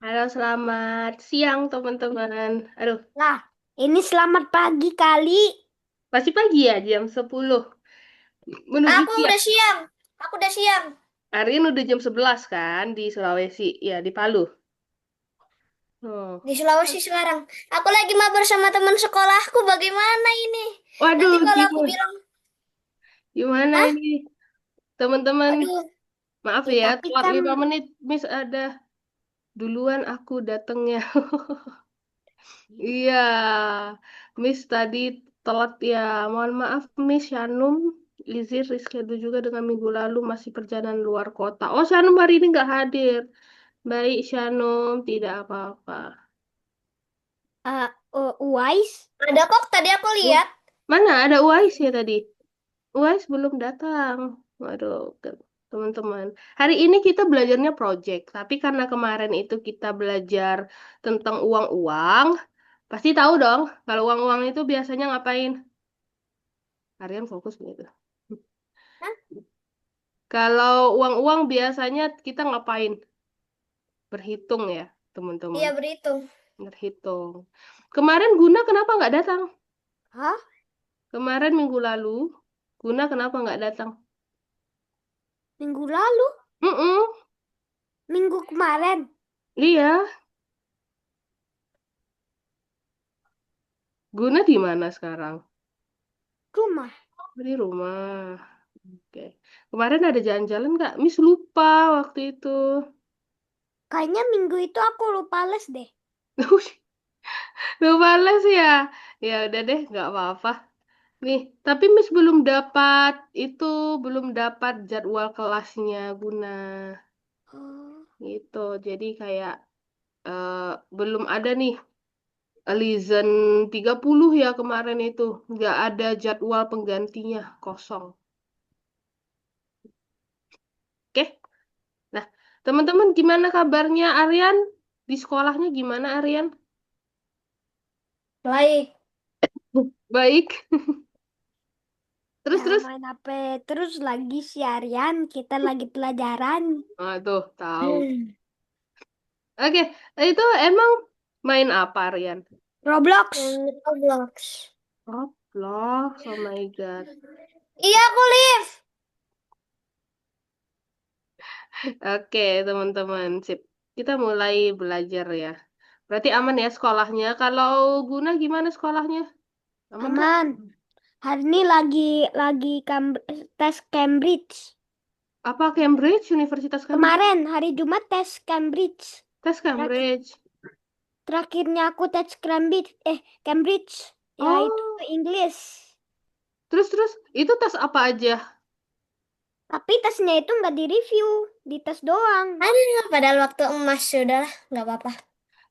Halo, selamat siang teman-teman. Aduh, Lah, ini selamat pagi kali. masih pagi ya, jam 10 menuju Aku siang. udah siang. Aku udah siang. Hari ini udah jam 11 kan di Sulawesi, ya di Palu. Oh. Di Sulawesi sekarang. Aku lagi mabar sama teman sekolahku. Bagaimana ini? Nanti Waduh, kalau aku gimana, bilang, gimana ah, ini teman-teman? aduh. Maaf Ya, ya, tapi telat kan, 5 menit. Miss ada duluan aku datangnya. Iya, Miss tadi telat ya. Mohon maaf, Miss Shanum. Izin reschedule juga dengan minggu lalu masih perjalanan luar kota. Oh, Shanum hari ini nggak hadir. Baik, Shanum, tidak apa-apa. Uwais. Ada kok, tadi aku Oh, lihat. mana ada Uwais ya tadi? Uwais belum datang. Waduh, teman-teman. Hari ini kita belajarnya project, tapi karena kemarin itu kita belajar tentang uang-uang, pasti tahu dong kalau uang-uang itu biasanya ngapain? Harian fokus gitu. Hah? Kalau uang-uang biasanya kita ngapain? Berhitung ya, teman-teman. Iya, berhitung. Berhitung. Kemarin Guna kenapa nggak datang? Hah? Kemarin minggu lalu, Guna kenapa nggak datang? Minggu lalu? Mm-mm, Minggu kemarin? iya, Guna di mana sekarang? Rumah. Di rumah. Oke. Kemarin ada jalan-jalan nggak? Miss lupa waktu itu. Kayaknya minggu itu aku lupa les deh. Lupa les ya? Ya udah deh, nggak apa-apa. Nih, tapi Miss belum dapat itu, belum dapat jadwal kelasnya Guna. Oh. Gitu. Jadi kayak eh, belum ada nih Lizen 30 ya kemarin itu. Nggak ada jadwal penggantinya, kosong. Oke? Nah, teman-teman gimana kabarnya Aryan? Di sekolahnya gimana Aryan? Baik. Baik. Ya, Terus. main HP terus lagi siaran. Kita lagi pelajaran. Ah, tuh, tahu. Oke, itu emang main apa Aryan? Roblox. Roblox. Roblox, oh my God. Iya, aku live. Oke, teman-teman, sip. Kita mulai belajar ya. Berarti aman ya sekolahnya. Kalau Guna gimana sekolahnya? Aman nggak? Aman. Hari ini tes Cambridge. Apa Cambridge? Universitas Cambridge? Kemarin hari Jumat tes Cambridge. Tes Terakhir, Cambridge. terakhirnya aku tes Cambridge. Ya itu Oh, Inggris. terus itu tes apa aja? Tapi tesnya itu nggak di-review, dites doang. Aduh, padahal waktu emas sudah nggak apa-apa.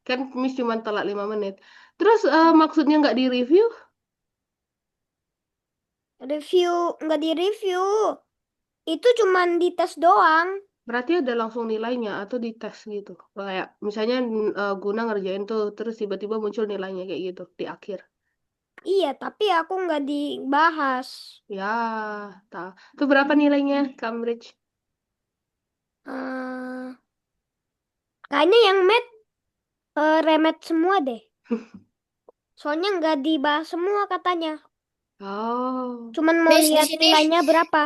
Kan Miss cuma telat 5 menit. Terus maksudnya nggak di-review? Review nggak di-review. Itu cuman dites doang. Berarti ada langsung nilainya atau dites gitu. Kayak misalnya Guna ngerjain tuh, terus tiba-tiba muncul nilainya kayak gitu di akhir. Iya, tapi aku nggak dibahas. Ya, tak. Itu berapa nilainya Cambridge? eh Kayaknya yang remet semua deh. Soalnya nggak dibahas semua katanya. Oh, Cuman mau Miss di lihat sini, nilainya berapa.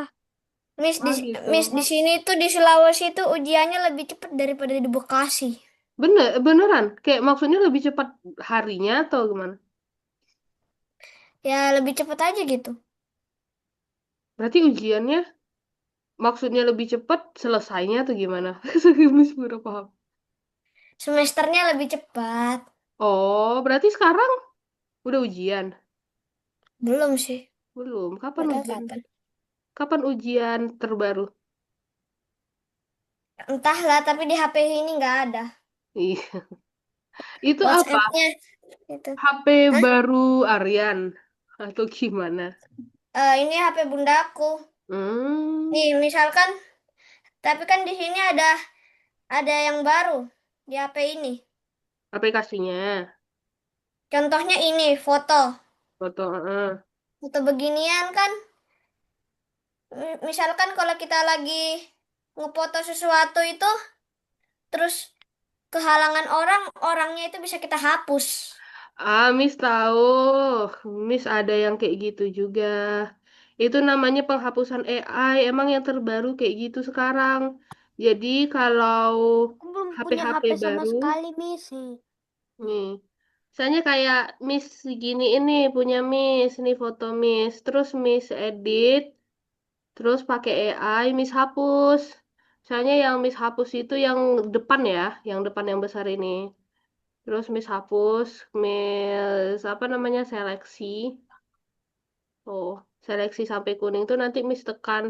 oh gitu. Miss di sini tuh di Sulawesi tuh ujiannya lebih cepat daripada di Bekasi. Beneran? Kayak maksudnya lebih cepat harinya atau gimana? Ya lebih cepat aja gitu. Berarti ujiannya maksudnya lebih cepat selesainya atau gimana? Miss baru paham. Semesternya lebih cepat. Oh, berarti sekarang udah ujian? Belum sih. Belum. Gak tahu kapan. Kapan ujian terbaru? Entahlah, tapi di HP ini nggak ada. Iya. Itu apa? WhatsApp-nya itu. HP Hah? baru Aryan atau gimana? Ini HP bundaku. Hmm, Nih, misalkan, tapi kan di sini ada yang baru di HP ini. aplikasinya, Contohnya ini foto. foto. Foto beginian kan, misalkan kalau kita lagi ngefoto sesuatu itu, terus kehalangan orang, orangnya itu bisa kita hapus. Ah, Miss tahu. Miss ada yang kayak gitu juga. Itu namanya penghapusan AI. Emang yang terbaru kayak gitu sekarang. Jadi kalau Aku belum punya HP-HP HP sama baru, sekali, Miss. nih. Misalnya kayak Miss gini ini punya Miss, ini foto Miss. Terus Miss edit, terus pakai AI, Miss hapus. Misalnya yang Miss hapus itu yang depan ya, yang depan yang besar ini. Terus Miss hapus, Miss apa namanya seleksi. Oh, seleksi sampai kuning tuh nanti Miss tekan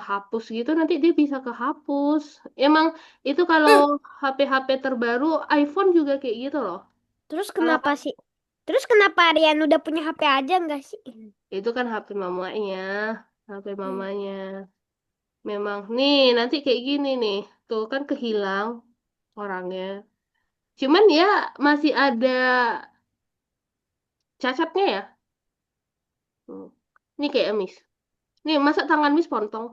hapus gitu nanti dia bisa kehapus. Emang itu kalau Hmm, HP-HP terbaru iPhone juga kayak gitu loh. Terus Kalau kenapa sih? Terus kenapa Rian udah punya HP aja nggak sih? itu kan HP mamanya, HP Hmm. mamanya. Memang nih nanti kayak gini nih. Tuh kan kehilang orangnya. Cuman ya masih ada cacatnya ya. Hmm. Ini kayak Miss. Nih masa tangan Miss pontong?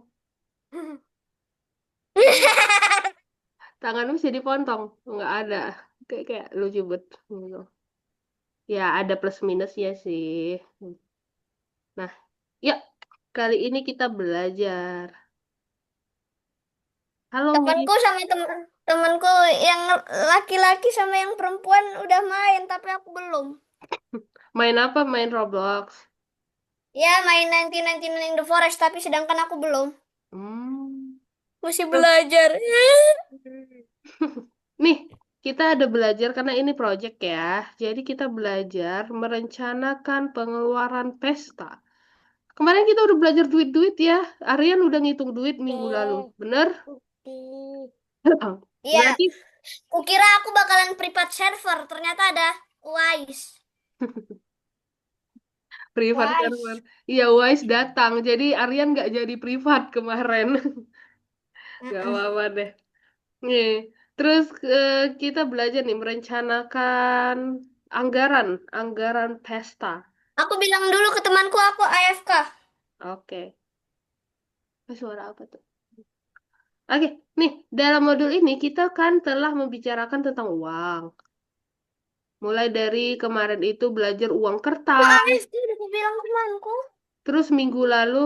Tangan Miss jadi pontong? Nggak ada. Kayak lucu bet. Gitu. Ya ada plus minusnya sih. Nah, yuk kali ini kita belajar. Halo Miss. Temanku sama temanku yang laki-laki sama yang perempuan udah main, tapi aku belum. Main apa? Main Roblox. Ya, main 1999 in the Forest, tapi sedangkan aku belum. Hmm. Masih Tuh. belajar. Nih, kita ada belajar karena ini project ya. Jadi kita belajar merencanakan pengeluaran pesta. Kemarin kita udah belajar duit-duit ya. Aryan udah ngitung duit minggu lalu. Oke, Bener? oke. Iya, Berarti kukira aku bakalan private server, ternyata ada Wise. privat server. Guys, Iya, Wise datang. Jadi Aryan nggak jadi privat kemarin. Gak Mm-mm. apa-apa deh. Nih, terus kita belajar nih merencanakan anggaran, anggaran pesta. Aku bilang dulu ke temanku aku AFK. Oke. Suara apa tuh? Oke, nih dalam modul ini kita kan telah membicarakan tentang uang. Mulai dari kemarin itu belajar uang Aku kertas, AFK udah aku bilang ke temanku. terus minggu lalu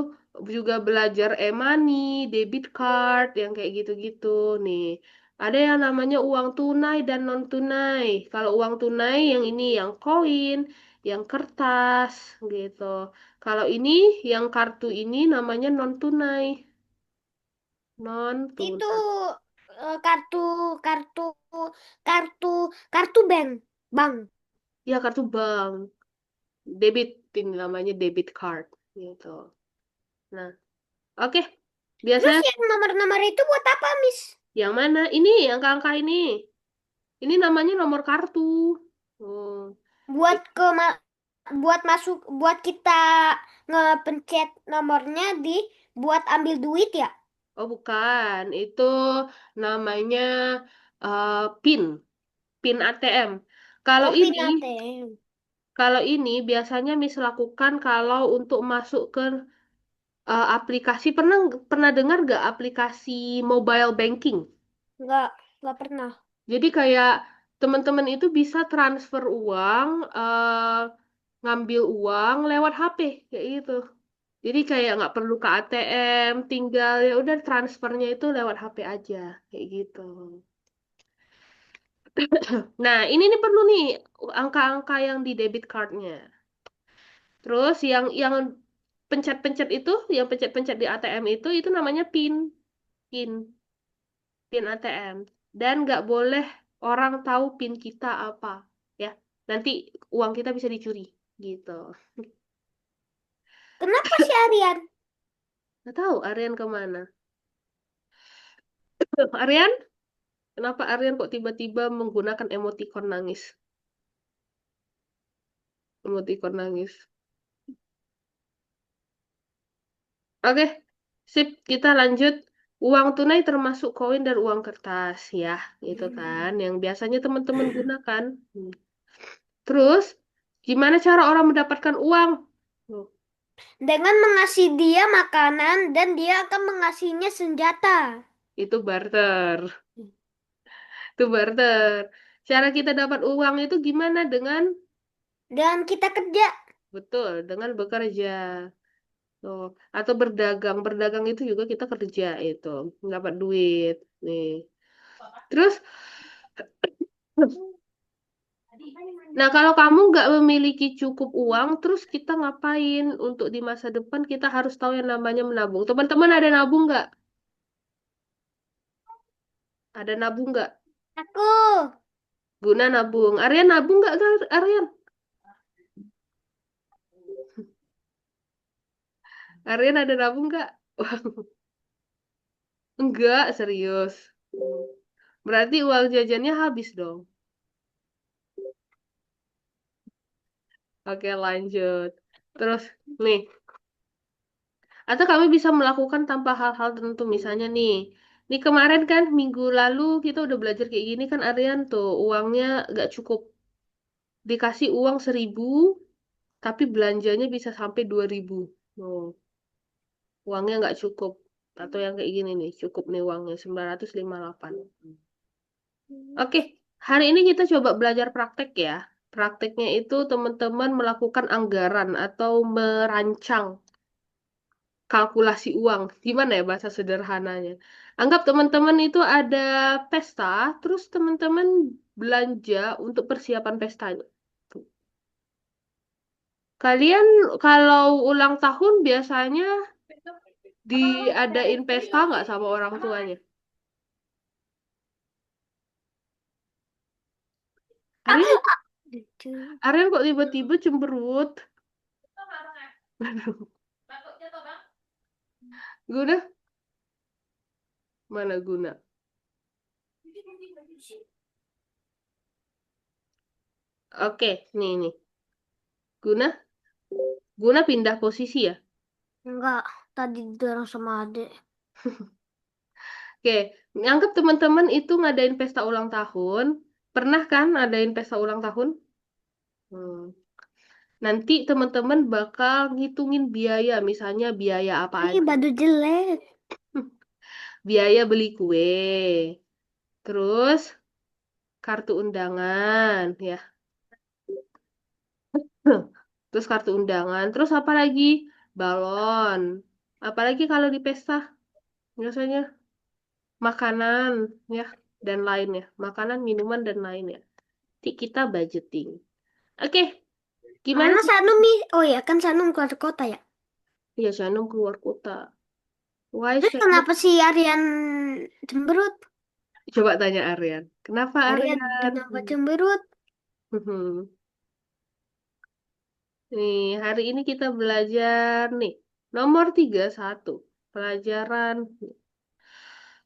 juga belajar e-money, debit card, yang kayak gitu-gitu. Nih, ada yang namanya uang tunai dan non tunai. Kalau uang tunai yang ini yang koin, yang kertas, gitu. Kalau ini yang kartu ini namanya non tunai, non itu tunai. kartu kartu kartu kartu bank, bang. Ya kartu bank. Debit ini namanya debit card gitu. Nah, oke. Terus Biasanya yang nomor-nomor itu buat apa, Miss? yang mana? Ini yang angka ini. Ini namanya nomor kartu. Oh. Buat buat masuk, buat kita ngepencet nomornya di buat ambil duit ya? Oh, bukan. Itu namanya eh, PIN, PIN ATM. Kalau Oh, ini, PIN ATM. kalau ini biasanya Miss lakukan kalau untuk masuk ke aplikasi. Pernah pernah dengar gak aplikasi mobile banking? Nggak, nggak pernah. Jadi kayak teman-teman itu bisa transfer uang, ngambil uang lewat HP kayak gitu. Jadi kayak nggak perlu ke ATM, tinggal ya udah transfernya itu lewat HP aja kayak gitu. Nah, ini nih perlu nih angka-angka yang di debit cardnya. Terus yang pencet-pencet itu, yang pencet-pencet di ATM itu namanya PIN, PIN, PIN ATM. Dan nggak boleh orang tahu PIN kita apa, ya. Nanti uang kita bisa dicuri, gitu. Kenapa sih Aryan? Nggak tahu Aryan kemana. Aryan, kenapa Aryan kok tiba-tiba menggunakan emoticon nangis? Emoticon nangis. Oke, sip. Kita lanjut. Uang tunai termasuk koin dan uang kertas, ya, gitu kan, yang biasanya teman-teman gunakan. Hmm. Terus, gimana cara orang mendapatkan uang? Oh, Dengan mengasih dia makanan dan dia akan mengasihnya senjata. itu barter. Tuh barter. Cara kita dapat uang itu gimana? Dengan Dan kita kerja. betul, dengan bekerja. Tuh. Atau berdagang. Berdagang itu juga kita kerja itu, dapat duit. Nih. Terus, nah kalau kamu nggak memiliki cukup uang, terus kita ngapain? Untuk di masa depan kita harus tahu yang namanya menabung. Teman-teman ada nabung nggak? Ada nabung nggak? Aku. Guna nabung. Aryan nabung nggak, Aryan? Aryan ada nabung nggak? Enggak, serius. Berarti uang jajannya habis dong. Oke, lanjut. Terus, nih. Atau kami bisa melakukan tanpa hal-hal tertentu. Misalnya nih kemarin kan minggu lalu kita udah belajar kayak gini kan Aryan tuh uangnya nggak cukup. Dikasih uang 1.000, tapi belanjanya bisa sampai 2.000. Oh, uangnya nggak cukup. Atau yang kayak gini nih, cukup nih uangnya 958. Oke, hari ini kita coba belajar praktek ya. Prakteknya itu teman-teman melakukan anggaran atau merancang kalkulasi uang. Gimana ya bahasa sederhananya? Anggap teman-teman itu ada pesta, terus teman-teman belanja untuk persiapan pestanya. Kalian kalau ulang tahun biasanya diadain pesta nggak sama orang tuanya? Aku. Aryan, Aduh. Aryan kok tiba-tiba cemberut? Guna? Mana Guna? Oke, nih. Guna? Guna pindah posisi ya? Enggak, tadi dorong sama adek. Oke, anggap teman-teman itu ngadain pesta ulang tahun. Pernah kan ngadain pesta ulang tahun? Hmm. Nanti teman-teman bakal ngitungin biaya, misalnya biaya apa Ih, aja. badu jelek. Biaya beli kue, terus kartu undangan, ya. Terus kartu undangan, terus apa lagi? Balon. Apalagi kalau di pesta, biasanya makanan, ya, dan lainnya. Makanan, minuman, dan lainnya. Nanti kita budgeting. Oke, gimana Mana sih? Sanum nih? Oh ya, kan Sanum keluar kota ya. Ya, Shanum keluar kota. Why Terus Shanum? kenapa si Aryan cemberut? Coba tanya Aryan. Kenapa Aryan, Aryan? kenapa cemberut? Nih, hari ini kita belajar nih. Nomor 31. Pelajaran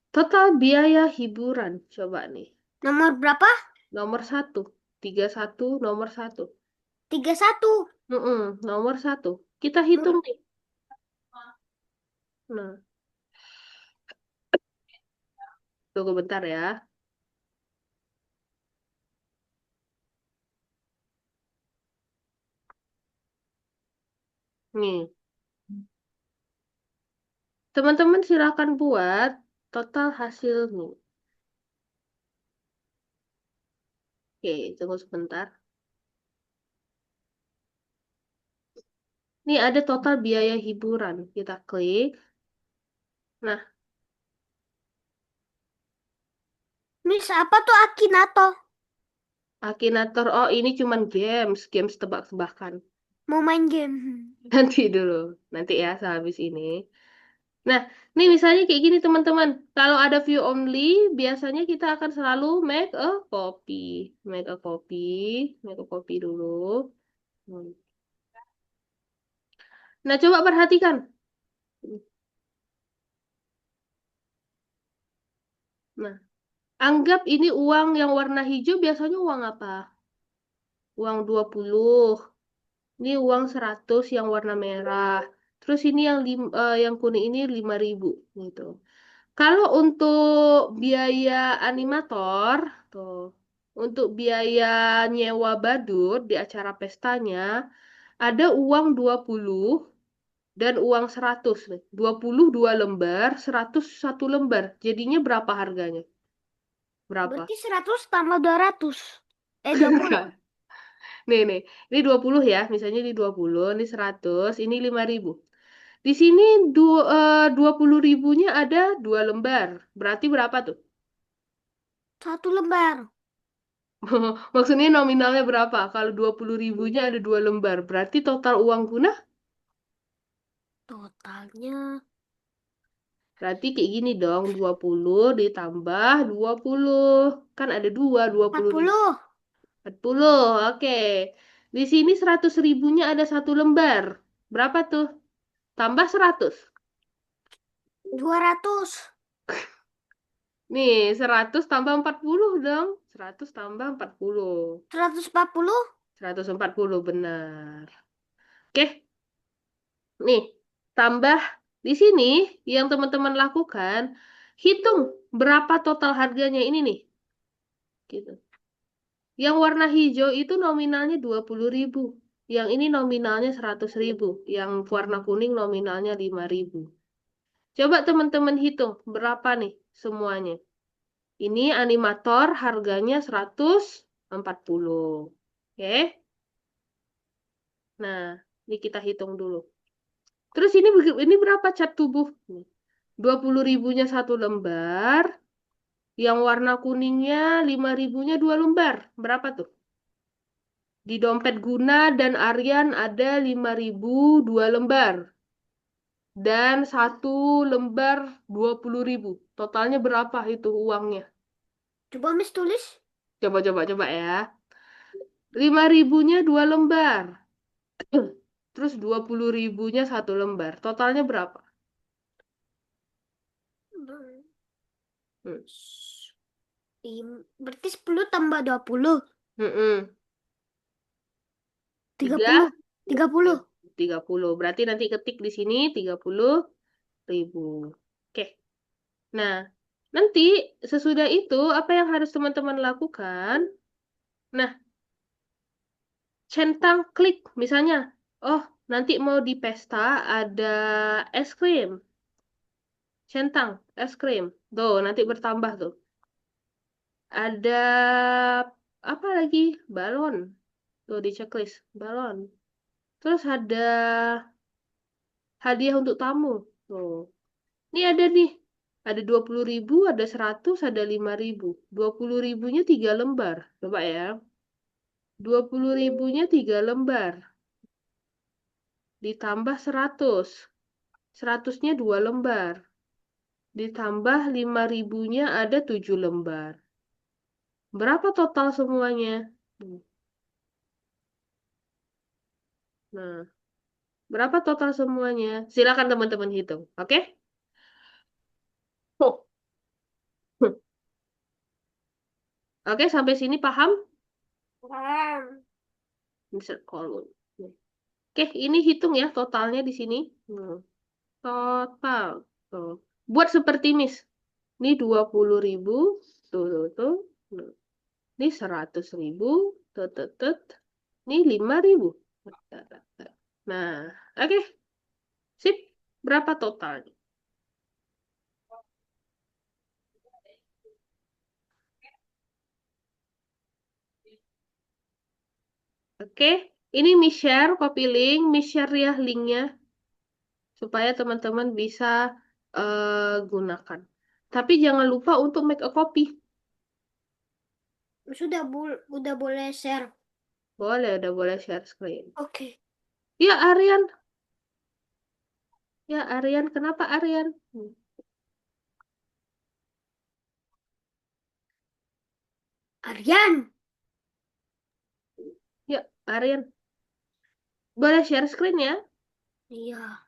total biaya hiburan. Coba nih. Nomor berapa? Nomor 1. 31 nomor 1. 31. Nomor 1. Kita hitung nih. Nah, tunggu bentar ya. Nih, teman-teman silakan buat total hasil nih. Oke, tunggu sebentar. Nih ada total biaya hiburan. Kita klik. Nah, Miss, apa tuh Akinato? Akinator. Oh, ini cuman games tebak-tebakan. Mau main game. Nanti dulu, nanti ya sehabis ini. Nah, nih misalnya kayak gini teman-teman. Kalau ada view only, biasanya kita akan selalu make a copy. Make a copy, make a copy dulu. Hmm. Nah, coba perhatikan. Nah, anggap ini uang yang warna hijau biasanya uang apa? Uang 20. Ini uang 100 yang warna merah. Terus ini yang kuning ini 5.000 gitu. Kalau untuk biaya animator, tuh, untuk biaya nyewa badut di acara pestanya, ada uang 20 dan uang 100 nih. 20 2 lembar, 100 1 lembar. Jadinya berapa harganya? Berapa? Berarti 100 tambah 200. 20. Enggak. Nih. Ini 20 ya. Misalnya ini 20, ini 100, ini 5.000. Di sini 20 ribunya ada 2 lembar. Berarti berapa tuh? 1 lembar. Maksudnya nominalnya berapa? Kalau 20 ribunya ada 2 lembar. Berarti total uang guna? Totalnya Berarti kayak gini dong. 20 ditambah 20. Kan ada 20 ribu. 40. 40. Oke. Di sini 100 ribunya ada 1 lembar. Berapa tuh? Tambah 100. 200. Nih, 100 tambah 40 dong. 100 tambah 40. 140. 140 benar. Oke, nih. Tambah di sini yang teman-teman lakukan, hitung berapa total harganya ini nih. Gitu. Yang warna hijau itu nominalnya 20.000. Yang ini nominalnya 100.000. Yang warna kuning nominalnya 5.000. Coba teman-teman hitung berapa nih semuanya. Ini animator harganya 140. Oke. Nah, ini kita hitung dulu. Terus ini berapa cat tubuh? 20 ribunya 1 lembar. Yang warna kuningnya 5 ribunya 2 lembar. Berapa tuh? Di dompet Guna dan Aryan ada 5.000 2 lembar. Dan 1 lembar 20.000. Totalnya berapa itu uangnya? Coba Miss tulis. Coba ya. 5 ribunya 2 lembar. Terus 20 ribunya 1 lembar. Totalnya berapa? Hmm. Berarti 10 tambah 20. Mm-mm. 30. 30. 30. Berarti nanti ketik di sini 30.000. Oke. Nah, nanti sesudah itu apa yang harus teman-teman lakukan? Nah, centang klik misalnya. Oh, nanti mau di pesta ada es krim. Centang es krim. Tuh, nanti bertambah tuh. Ada apa lagi? Balon. Tuh di checklist, balon. Terus ada hadiah untuk tamu. Tuh. Ini ada nih. Ada 20.000, ada 100, ada 5.000. 20 ribunya 3 lembar. Coba ya. 20 ribunya 3 lembar. Ditambah 100. 100-nya 2 lembar. Ditambah 5 ribunya ada 7 lembar. Berapa total semuanya? Nah, berapa total semuanya? Silakan teman-teman hitung. Oke? Oh. Oke, sampai sini paham? Paham. Insert column. Oke, ini hitung ya totalnya di sini. Total. Tuh. Buat seperti Miss. Ini 20.000. Tuh. Nah, ini 100.000. Tuh. Ini 5.000. Nah, oke. Sip. Berapa totalnya? Oke. Ini Miss share, copy link. Miss share ya linknya. Supaya teman-teman bisa gunakan. Tapi jangan lupa untuk make a copy. Udah boleh share. Udah boleh share screen. Oke. Ya, Aryan. Ya, Aryan. Kenapa Aryan? Aryan. Ya, Aryan. Boleh share screen ya? Iya.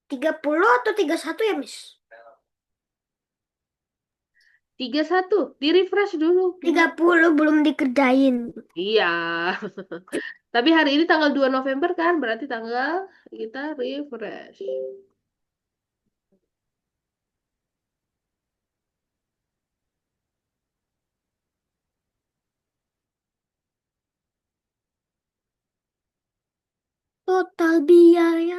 Tiga puluh atau 31 ya, Miss? 31. Di-refresh dulu. 30 belum dikerjain. Iya. Tapi hari ini tanggal 2 November kan? Berarti tanggal kita refresh. total biaya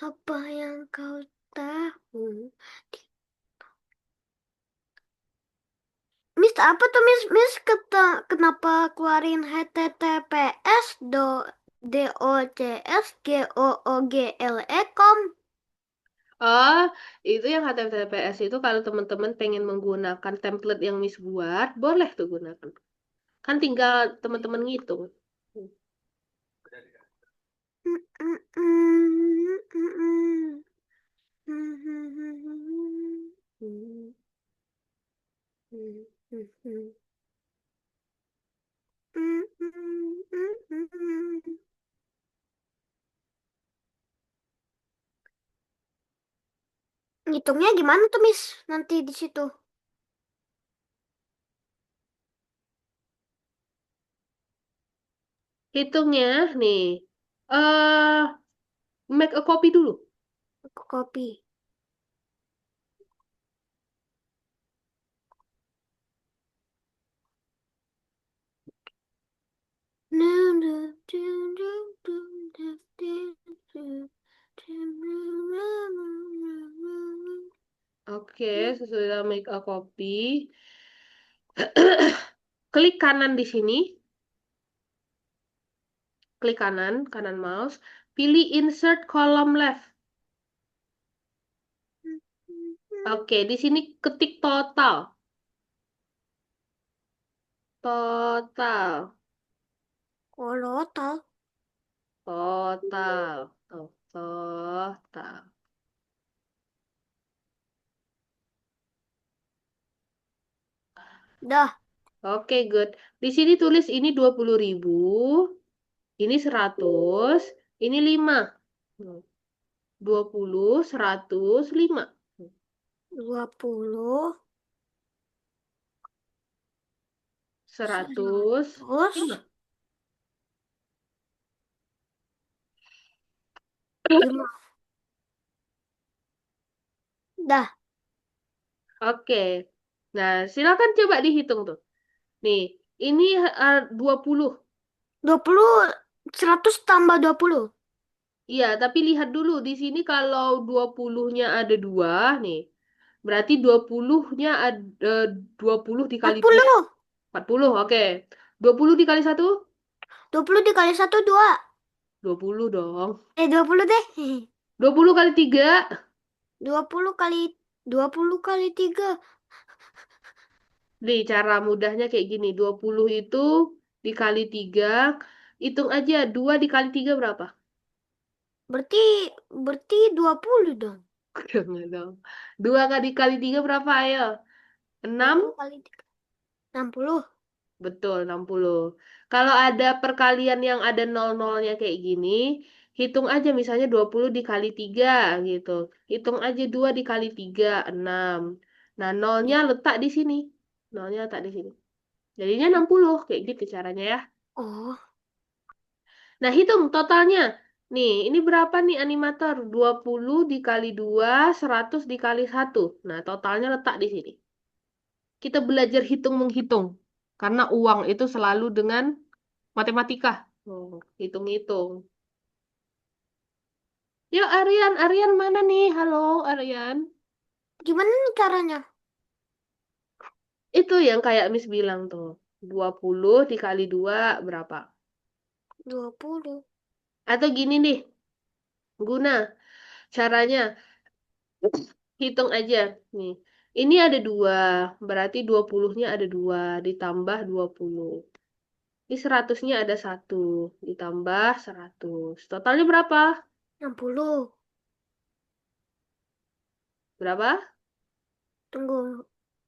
apa yang kau tahu? Miss, apa tuh Miss? Miss kenapa keluarin HTTPS DOCS GOOGLE.com? Oh, itu yang HTTPS itu kalau teman-teman pengen menggunakan template yang Miss buat, boleh tuh gunakan. Kan tinggal teman-teman ngitung. Ngitungnya gimana tuh Miss? Nanti di situ. Hitungnya nih, eh make a copy dulu. Aku copy. Oke, sesudah make a copy. Klik kanan di sini, klik kanan, kanan mouse, pilih insert column left. Oke, di sini ketik total. Total. Total. Total. Total. Dah. Oke, good. Di sini tulis ini 20.000, ini 100, ini 5. 20, 100, 5. 20. 100, 100. 5. 5. Dah. Oke. Nah, silakan coba dihitung tuh. Nih, ini 20. 20. 100 tambah 20. Iya, tapi lihat dulu di sini kalau 20-nya ada 2 nih. Berarti 20-nya ada 20 dikali 2. 40. 40, oke. 20 dikali 1? 20 dikali 1, 2. 20 dong. 20 deh. 20 kali 3? 20 kali 3. Nih, cara mudahnya kayak gini. 20 itu dikali 3. Hitung aja, 2 dikali 3 berapa? Berarti berarti 20 dong. Nggak tahu. 2 kali dikali 3 berapa, ayo? 6? 20 kali 3. 60. Betul, 60. Kalau ada perkalian yang ada nol-nolnya kayak gini, hitung aja misalnya 20 dikali 3 gitu. Hitung aja 2 dikali 3 6. Nah, nolnya letak di sini. Nolnya letak di sini. Jadinya 60, kayak gitu caranya ya. Oh, Nah, hitung totalnya. Nih, ini berapa nih animator? 20 dikali 2, 100 dikali 1. Nah, totalnya letak di sini. Kita belajar hitung-menghitung. Karena uang itu selalu dengan matematika. Oh, hitung-hitung. Yuk, Aryan. Aryan mana nih? Halo, Aryan. gimana nih caranya? Itu yang kayak Miss bilang tuh. 20 dikali 2 berapa? 20. Atau gini nih, guna. Caranya, hitung aja. Nih, ini ada 2. Berarti 20-nya ada 2. Ditambah 20. Ini 100-nya ada 1. Ditambah 100. Totalnya berapa? 60. Berapa? Tunggu.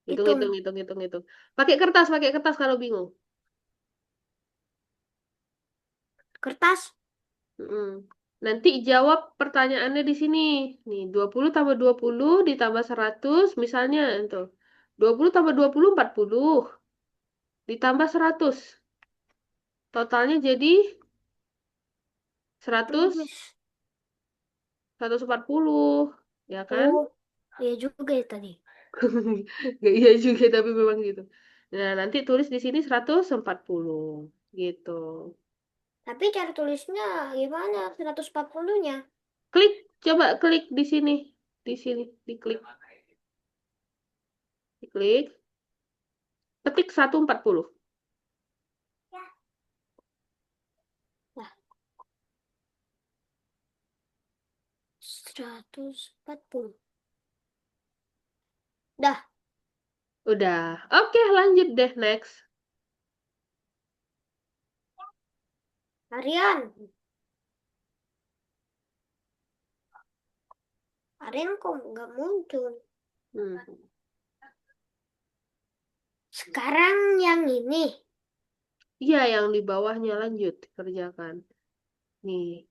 Hitung, Hitung. hitung, hitung, hitung, hitung. Pakai kertas kalau bingung. Kertas. Mm-mm. Nanti jawab pertanyaannya di sini. Nih, 20 tambah 20 ditambah 100, misalnya itu. 20 tambah 20, 40. Ditambah 100. Totalnya jadi Tunggu, 100, Miss. 140. Ya kan? Oh, iya juga ya tadi. Gak iya juga, tapi memang gitu. Nah, nanti tulis di sini 140. Gitu. Tapi cara tulisnya gimana? 140-nya. Klik, coba klik di sini. Di sini, diklik. Diklik. Ketik 140. Nah, 140. Dah, Udah. Oke, lanjut deh. Next. Aryan. Aryan kok nggak muncul? Hmm. Sekarang yang ini. Iya, yang di bawahnya lanjut. Kerjakan. Nih.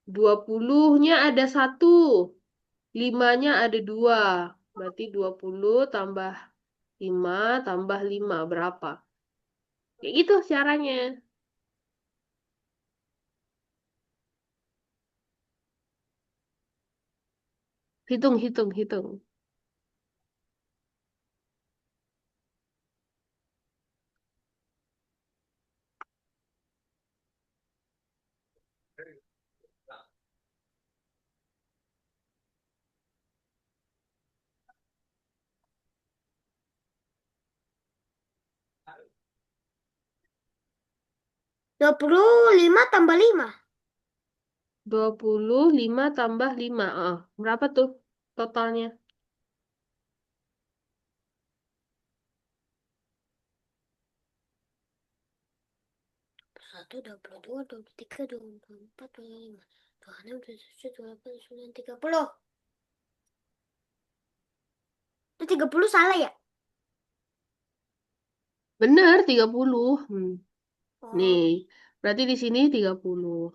20-nya ada satu. 5-nya ada dua. Berarti 20 tambah 5 tambah 5. Berapa? Kayak gitu caranya. Hitung, hitung, hitung. 25 tambah 5. 25 tambah 5. Berapa tuh totalnya? 1, 22, 23, 24, 25, 26, 27, 28, 29, 30. Itu 30 salah ya? Bener, 30. Nih, Oh, berarti di sini 30.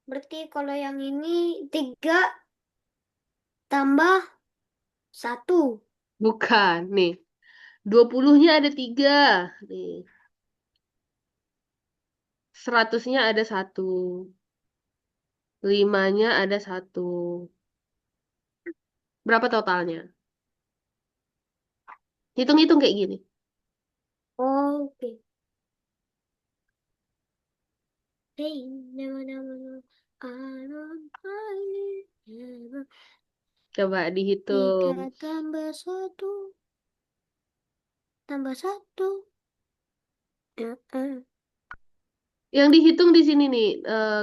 berarti kalau yang ini 3 tambah 1. Bukan, nih. 20-nya ada 3. Nih, 100-nya ada satu. 5-nya ada satu. Berapa totalnya? Hitung-hitung kayak gini. Oke. Hey, no, no, no, I don't find it. Coba 3 dihitung. tambah 1 tambah 1. Yang dihitung di sini nih,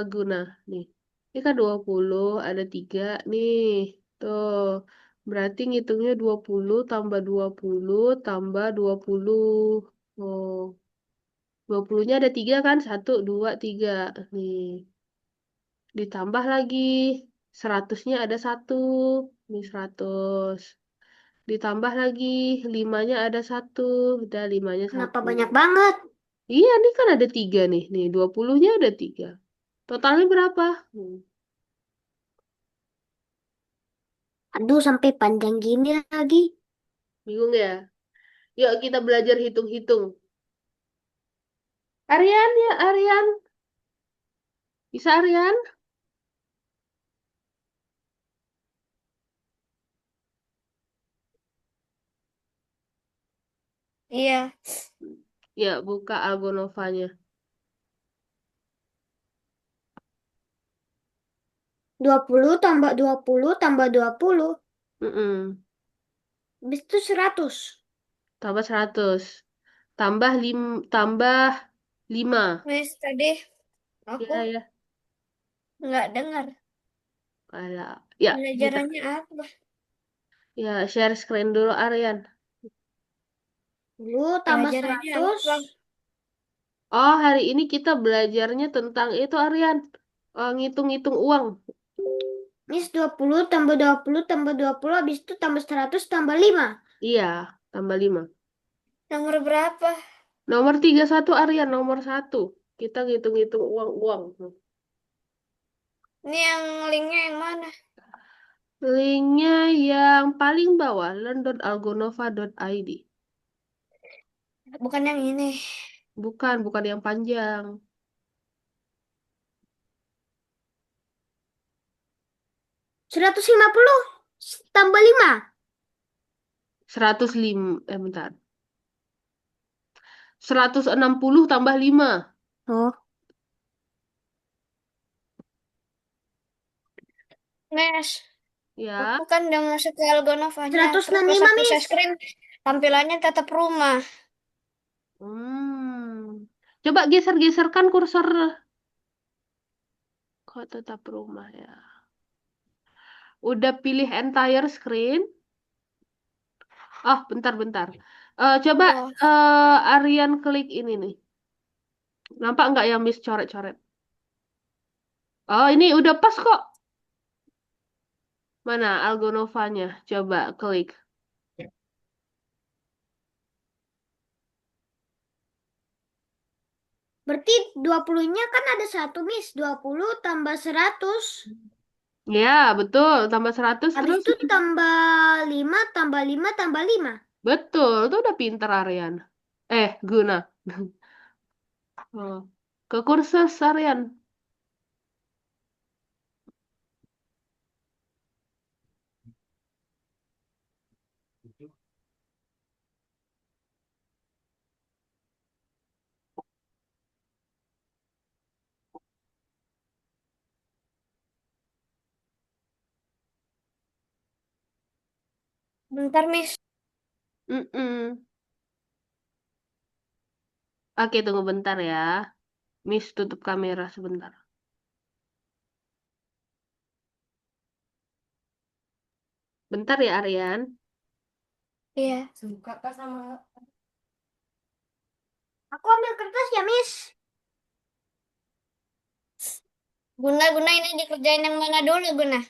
Guna. Nih, ini kan 20, ada 3 nih. Tuh, berarti ngitungnya 20 tambah 20 tambah 20. Oh, 20-nya ada 3 kan? 1, 2, 3. Nih, ditambah lagi. 100-nya ada satu. Nih, 100. Ditambah lagi. 5-nya ada satu. Udah, 5-nya Kenapa satu. banyak banget? Iya, nih kan ada 3 nih. Nih, 20-nya ada 3. Totalnya berapa? Aduh, sampai panjang gini lagi. Bingung ya? Yuk kita belajar hitung-hitung. Aryan ya, Aryan. Bisa Aryan? Iya. Ya, buka Algonovanya. 20 tambah 20 tambah 20. Mm-mm. Habis itu 100. Tambah 100. Tambah 5. Miss, tadi aku Ya, ya. nggak dengar Alah. Ya, kita. pelajarannya apa. Ya, share screen dulu Aryan. 10 tambah Pelajarannya 100. apa? Oh, hari ini kita belajarnya tentang itu Aryan. Ngitung-ngitung uang. Nis 20 tambah 20 tambah 20. Habis itu tambah 100 tambah 5. Iya, tambah 5. Nomor berapa? Nomor 31 Aryan, nomor 1. Kita ngitung-ngitung uang-uang. Ini yang linknya yang mana? Linknya yang paling bawah, learn.algonova.id. Bukan yang ini. Bukan yang panjang. 150 tambah 5. 105, bentar. 160 tambah 5. Oh. Mes, Ya. aku kan udah masuk ke Algonovanya. Terus pas 165, aku Miss. share screen, tampilannya tetap rumah. Hmm. Coba geser-geserkan kursor. Kok tetap rumah ya? Udah pilih entire screen? Oh, bentar-bentar. Coba Udah. Aryan klik ini nih. Nampak nggak yang Miss coret-coret? Oh, ini udah pas kok. Mana Algonovanya? Coba klik. Berarti 20-nya kan ada satu, Miss. 20 tambah 100. Ya, betul. Tambah 100 Habis terus. itu tambah 5 tambah 5 tambah 5. Betul, itu udah pinter Aryan. Guna. Oh. Ke kursus Aryan. Bentar, Miss. Mm-mm. Oke, tunggu bentar ya. Miss tutup kamera sebentar. Bentar ya Aryan. Iya. Aku ambil kertas ya, Miss. Guna ini dikerjain yang mana dulu, Guna?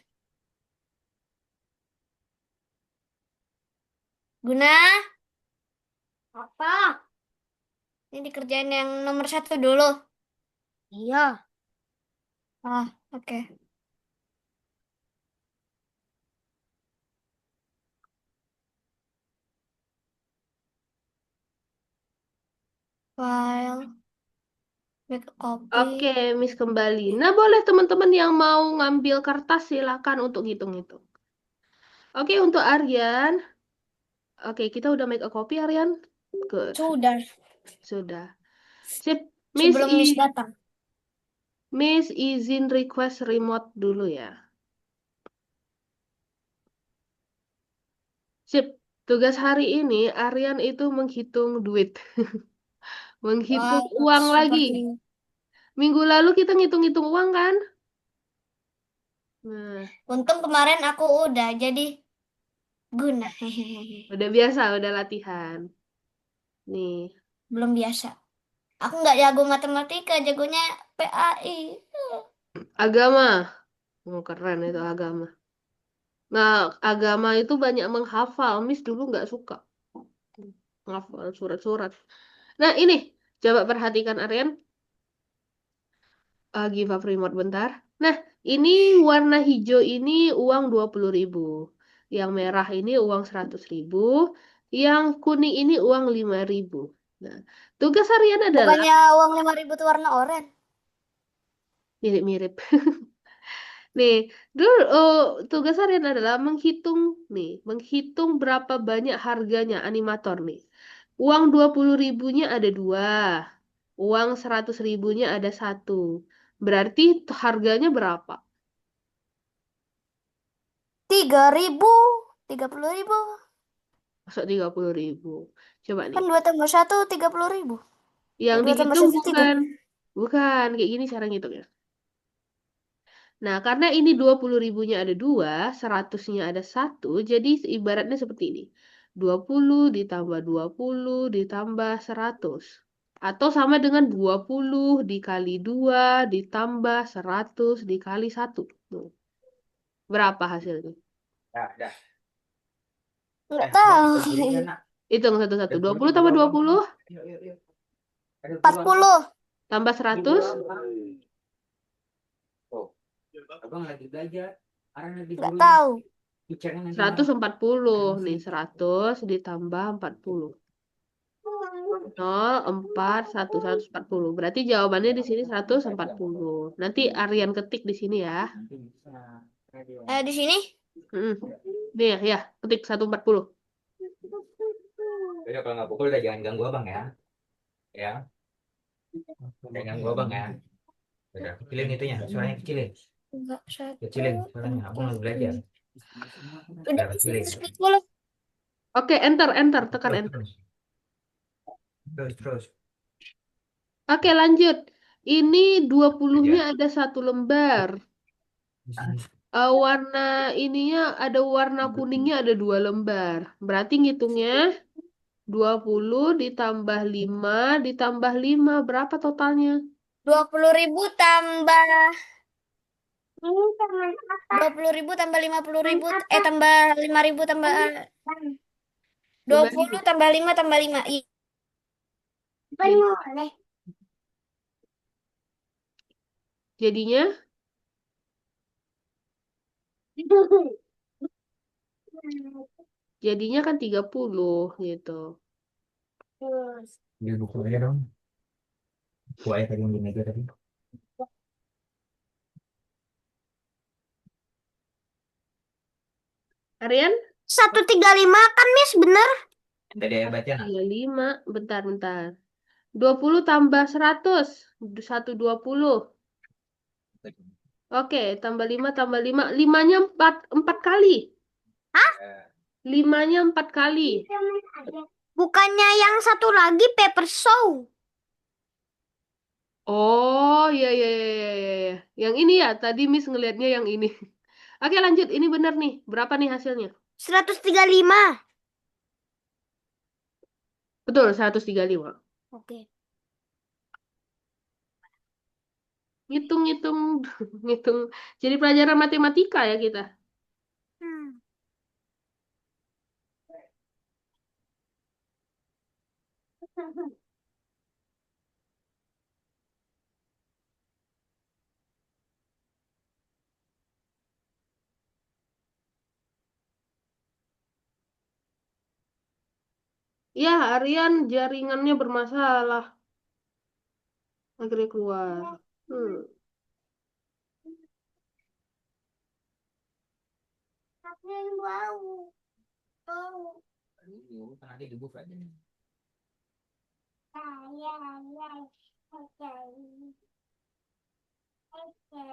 Guna, Apa? ini dikerjain yang nomor 1 dulu. Iya. Ah, oke. File, make a Oke, copy. Miss kembali. Nah, boleh teman-teman yang mau ngambil kertas silakan untuk ngitung-ngitung. Oke, untuk Aryan. Oke, kita udah make a copy Aryan. Good. Sudah, Sudah. Sip. sebelum Miss datang. Miss izin request remote dulu ya. Sip. Tugas hari ini Aryan itu menghitung duit. Menghitung Wah, uang lagi. seperti Minggu lalu kita ngitung-ngitung uang kan? Nah, untung kemarin aku udah jadi Guna. Hehehe. udah biasa, udah latihan. Nih, Belum biasa. Aku nggak jago matematika, jagonya PAI. agama. Oh, keren itu agama. Nah, agama itu banyak menghafal. Miss dulu nggak suka menghafal surat-surat. Nah, ini. Coba perhatikan Aryan. Give up remote bentar. Nah, ini warna hijau ini uang 20.000. Yang merah ini uang 100.000. Yang kuning ini uang 5.000. Nah, tugas harian adalah Bukannya uang 5.000 itu warna oranye? mirip-mirip. Nih, dulu tugas harian adalah menghitung berapa banyak harganya animator nih. Uang 20.000-nya ada dua, uang 100.000-nya ada satu. Berarti harganya berapa? 3.000, 30.000. Masuk 30.000. Coba nih. Kan 2 tambah 1, 30.000. Yang 2 tambah dihitung 1, 3. bukan. Bukan, kayak gini cara ngitungnya. Nah, karena ini 20.000-nya ada dua, 100-nya ada satu, jadi ibaratnya seperti ini. 20 ditambah 20 ditambah 100. Atau sama dengan 20 dikali 2 ditambah 100 dikali satu. Tuh. Berapa hasilnya? Nggak tahu. Hitung satu-satu. 20 tambah 20 40. tambah 100. Nggak tahu. 140. Nih, 100 ditambah 40. 0, 4, 1, 140. Berarti jawabannya di sini 140. Nanti Aryan ketik di sini ya. Di sini. Hmm. Nih ya, ketik 140. Udah kalau nggak pukul udah jangan ganggu abang ya. Ya, jangan ganggu abang ya. Udah kecilin itunya, suaranya kecilin. Enggak, satu, Kecilin suaranya. Abang lagi belajar. udah Udah kecilin. 140. Oke, enter, enter, tekan Terus, enter. terus, terus, terus. Oke, lanjut. Ini 20-nya Aja. ada satu lembar. Warna ininya ada warna kuningnya ada 2 lembar. Berarti ngitungnya 20 ditambah 5 ditambah 5. Berapa totalnya? 20.000 tambah 20.000 tambah 50.000 tambah 5.000 tambah 20 5.000. tambah 5 tambah 5. Iya. Jadi, jadinya jadinya kan 30 gitu. Di buku aja dong. Buaya tadi yang di meja tadi. Arian? 135 kan, Miss? Bener? Tadi ayah baca nggak? 35. Bentar, bentar. 20 tambah 100. 120. Oke, tambah 5 tambah 5. Limanya 4 kali. Eh, 5-nya 4 kali. Bukannya yang satu lagi paper show? Oh, iya, iya, iya, iya, iya, iya. Yang ini ya, tadi Miss ngelihatnya yang ini. Oke, lanjut. Ini benar nih. Berapa nih hasilnya? 135. Betul, 135. Oke. Ngitung-ngitung, ngitung. Jadi pelajaran matematika ya kita. Hmm. Ya, Aryan jaringannya bermasalah. Akhirnya keluar. Hmm. Tapi yang bau. Bau. Aduh, kan ada di buku aja nih. Ya, ya. Oke. Oke.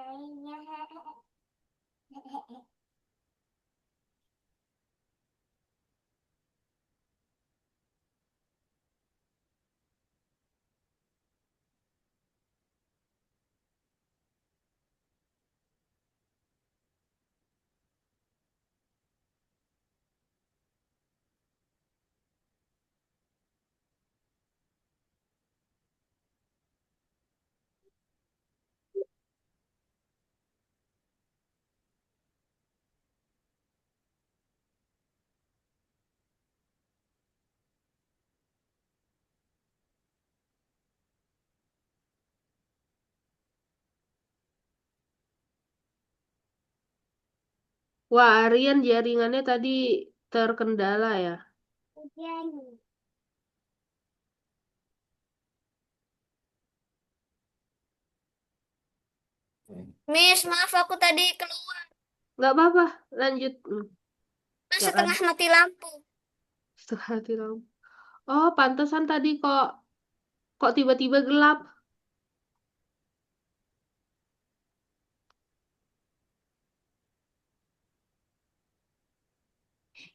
Wah, Aryan jaringannya tadi terkendala ya. Miss, maaf aku tadi keluar Nggak apa-apa, lanjut. Nggak kan? setengah mati lampu. Setengah tiram. Oh, pantesan tadi kok tiba-tiba gelap.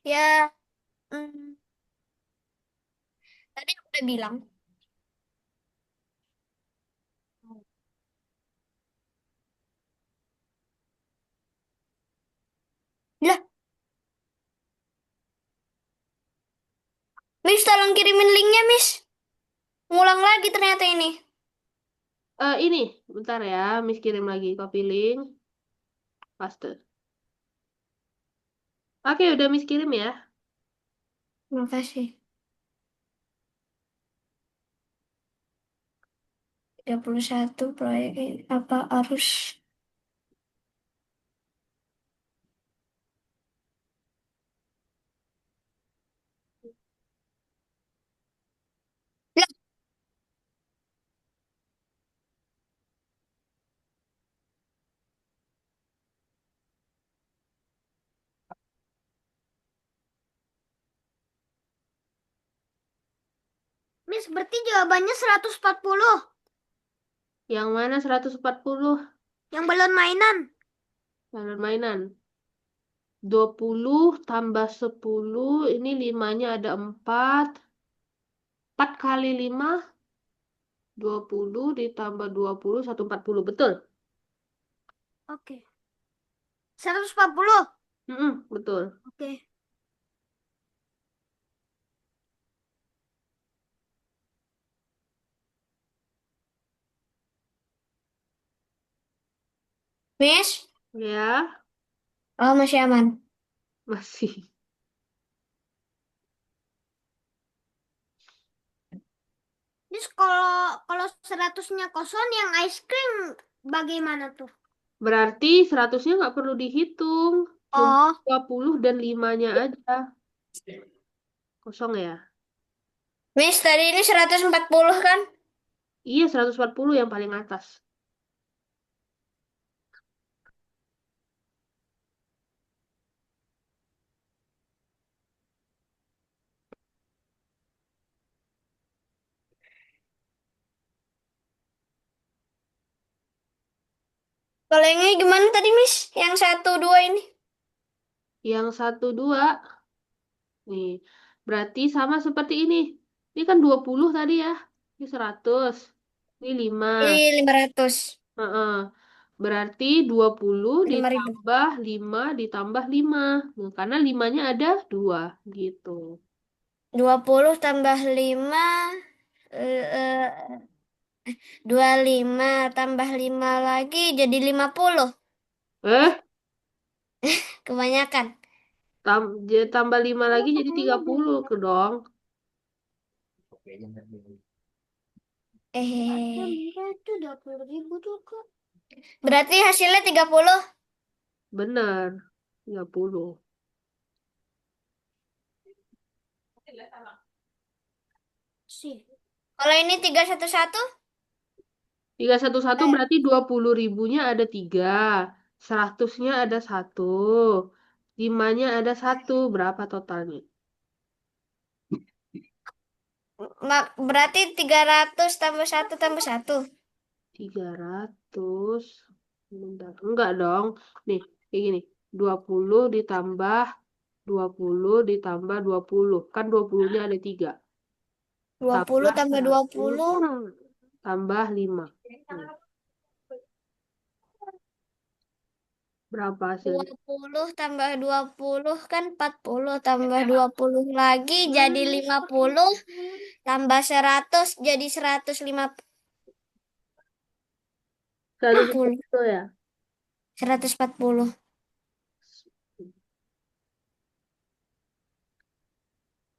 Ya, tadi aku udah bilang. Lah, Miss tolong kirimin linknya, Miss. Ngulang lagi ternyata ini. Ini, bentar ya, Miss kirim lagi copy link, paste. Oke, udah Miss kirim ya. Terima kasih. 31 proyek apa harus. Lah, Miss, berarti jawabannya 140. Yang mana 140? Yang balon mainan. Balon mainan. 20 tambah 10, ini 5-nya ada 4. 4 kali 5, 20 ditambah 20, 140. Betul? Oke. 140. Betul. Oke. Miss, Ya, oh masih aman. masih. Terus kalau 100-nya kosong, yang ice cream bagaimana tuh? Berarti 100-nya nggak perlu dihitung. Cuma Oh, 20 dan 5-nya aja. Kosong ya? Miss, tadi ini 140 kan? Iya, 140 yang paling atas. Kalau ini gimana tadi, Miss? Yang 1, 2 ini? Yang 1, 2. Nih, berarti sama seperti ini. Ini kan 20 tadi ya. Ini 100. Ini 5. Ih, 500. Heeh. Berarti 20 5.000. ditambah 5 ditambah 5. Nah, karena 5-nya ada 2 gitu. 20 tambah 5. 25 tambah 5 lagi jadi 50. Eh, Kebanyakan. tambah 5 lagi jadi 30 ke dong. itu 20.000 tuh, Kak. Berarti hasilnya 30. Benar. 30. Sih. Kalau ini 311. 311 Eh, berarti 20 ribunya ada 3. 100-nya ada 1. 5-nya ada 1. Berapa totalnya? berarti 300 tambah 1 tambah 1. 300. Bentar. Enggak dong. Nih, kayak gini. 20 ditambah 20 ditambah 20. Kan 20-nya ada 3. 20 Tambah tambah 20. 100 tambah 5. Berapa hasilnya? 20 tambah 20 kan 40. Tambah 20 lagi jadi 50. Tambah 100 jadi 150. 140 ya? 140.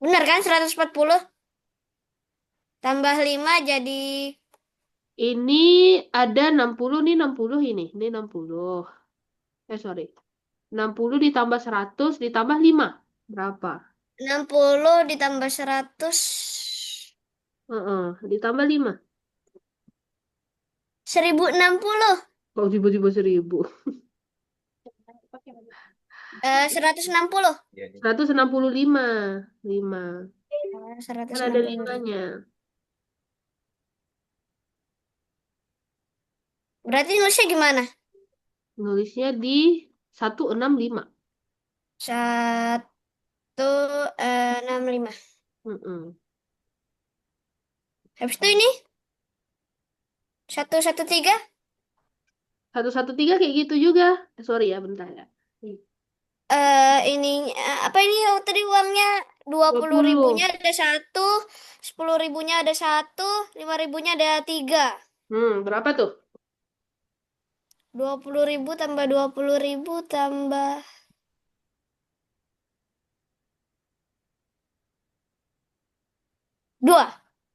Benar kan 140? Tambah 5 jadi Ini ada 60 nih 60 ini. Ini 60. Sorry. 60 ditambah 100 ditambah 5. Berapa? 60 ditambah 100. Ditambah 5. 1060. Kok tiba-tiba 1000? 160. 165. 5. Kan ada 160. 5-nya. Berarti nulisnya gimana? Nulisnya di 165. 165. Mm-mm. Habis itu ini 113. 113 kayak gitu juga. Sorry ya, bentar ya. Ini apa ini tadi uangnya 20 ribunya 20. ada 1, 10 ribunya ada 1, 5 ribunya ada 3. Berapa tuh? 20 ribu tambah 20 ribu tambah 2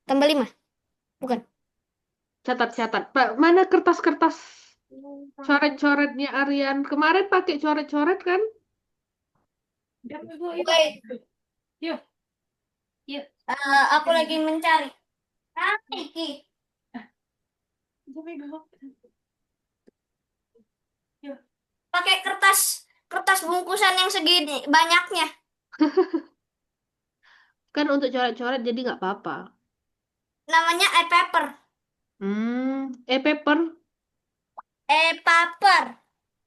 tambah 5. Bukan. Catat-catat. Pak, mana kertas-kertas coret-coretnya Aryan? Kemarin pakai coret-coret kan? Wait, aku lagi mencari. Iki. Pakai kertas kertas bungkusan yang segini banyaknya. Kan untuk coret-coret jadi nggak apa-apa. namanya e-paper. E-paper. E-paper.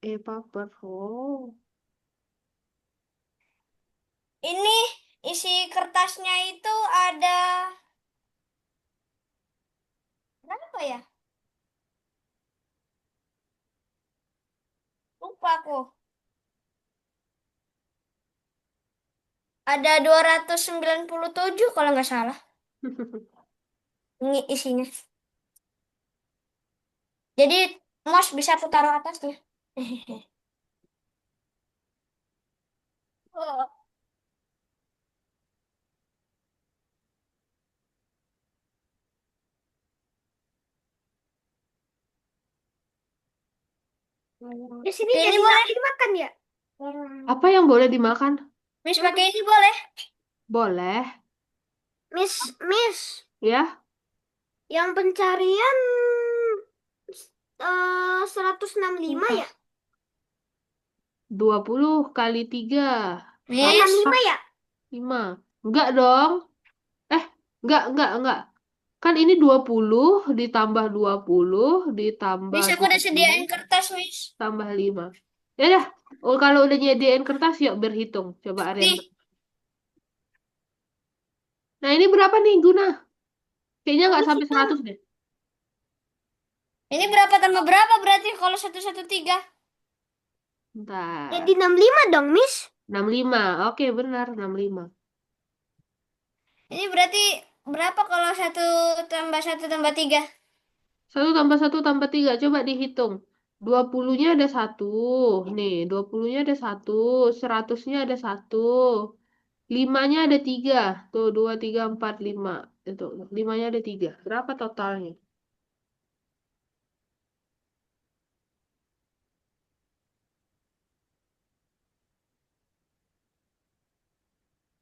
E-paper. Oh. Ini isi kertasnya itu ada berapa ya? Lupa aku. Ada 297 kalau nggak salah. Ini isinya. Jadi mouse bisa aku taruh atasnya. Di sini Ini jadi boleh. nggak dimakan ya? Apa yang boleh dimakan? Miss pakai ini boleh. Boleh. Miss, Ya. yang pencarian 165 ya? 20 kali 3. Miss. 65 ya? 5. Enggak dong. Eh, enggak. Kan ini 20 ditambah 20 ditambah Miss, aku udah 20 sediain kertas, Miss. tambah 5. Ya dah. Oh, kalau udah nyediain kertas, yuk berhitung. Coba Aryan. Nih, Nah, ini berapa nih, Guna? Kayaknya nggak Aku sampai suka. 100 deh. ini berapa tambah berapa berarti kalau 113? Bentar. Jadi 65 dong, Miss. 65. Oke, benar. 65. Ini berarti berapa kalau 1 tambah 1 tambah 3? 1 tambah 1 tambah 3. Coba dihitung. 20-nya ada 1. Nih, 20-nya ada 1. 100-nya ada 1. 5-nya ada 3. Tuh, 2, 3, 4, 5. Itu, 5-nya ada 3. Berapa totalnya?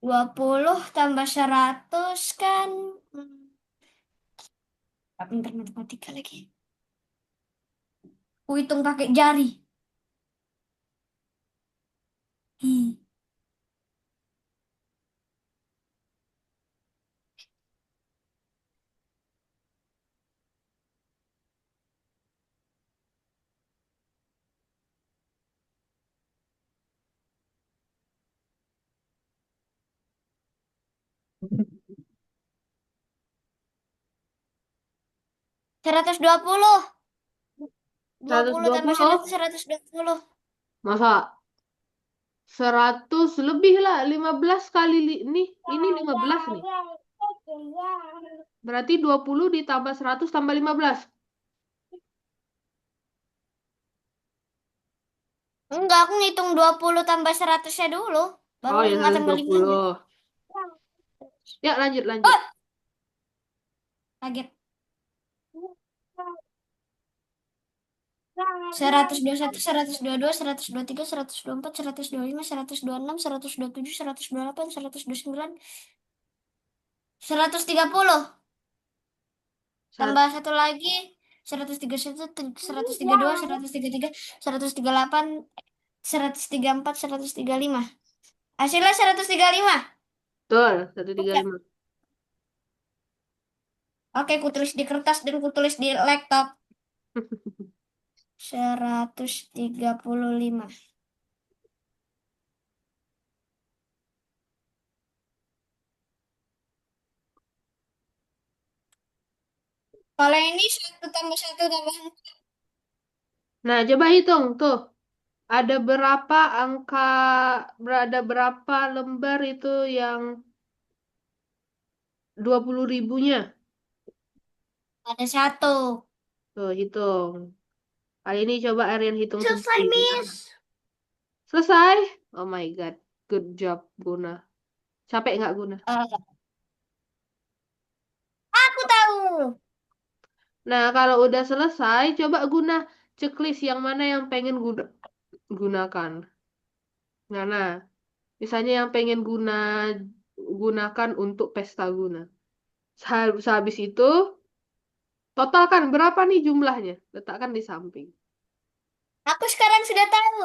20 tambah 100 kan. Gak pintar matematika lagi. Aku hitung pakai jari. Hmm. 120. 20 tambah 120? 100, 120. Masa 100 lebih lah. 15 kali ini 15 nih. Berarti 20 ditambah 100 tambah 15. Enggak, aku ngitung 20 tambah 100-nya dulu. Baru Oh, ya 5 tambah 5-nya. 120. Ya, lanjut. Oh, kaget. 121, 122, 123, 124, 125, 126, 127, 128, 129, 130. Sat- Tambah satu lagi, 131, 132, 133, 138, 134, 135. Hasilnya 135. Betul, 135. Oke, ku tulis di kertas dan ku tulis di laptop. 135. Kalau ini 1 tambah 1 tambah. Nah, coba hitung tuh. Ada berapa angka, ada berapa lembar itu yang 20 ribunya? Ada 1. Tuh, hitung. Kali ini coba Aryan hitung Selesai, sendiri. Miss. Selesai? Oh my God. Good job, Guna. Capek nggak, Guna? Aku tahu. Nah, kalau udah selesai, coba Guna checklist yang mana yang pengen gunakan. Nah, misalnya yang pengen gunakan untuk pesta Guna. Sehabis itu, totalkan berapa nih jumlahnya? Letakkan di samping. Aku sekarang sudah tahu.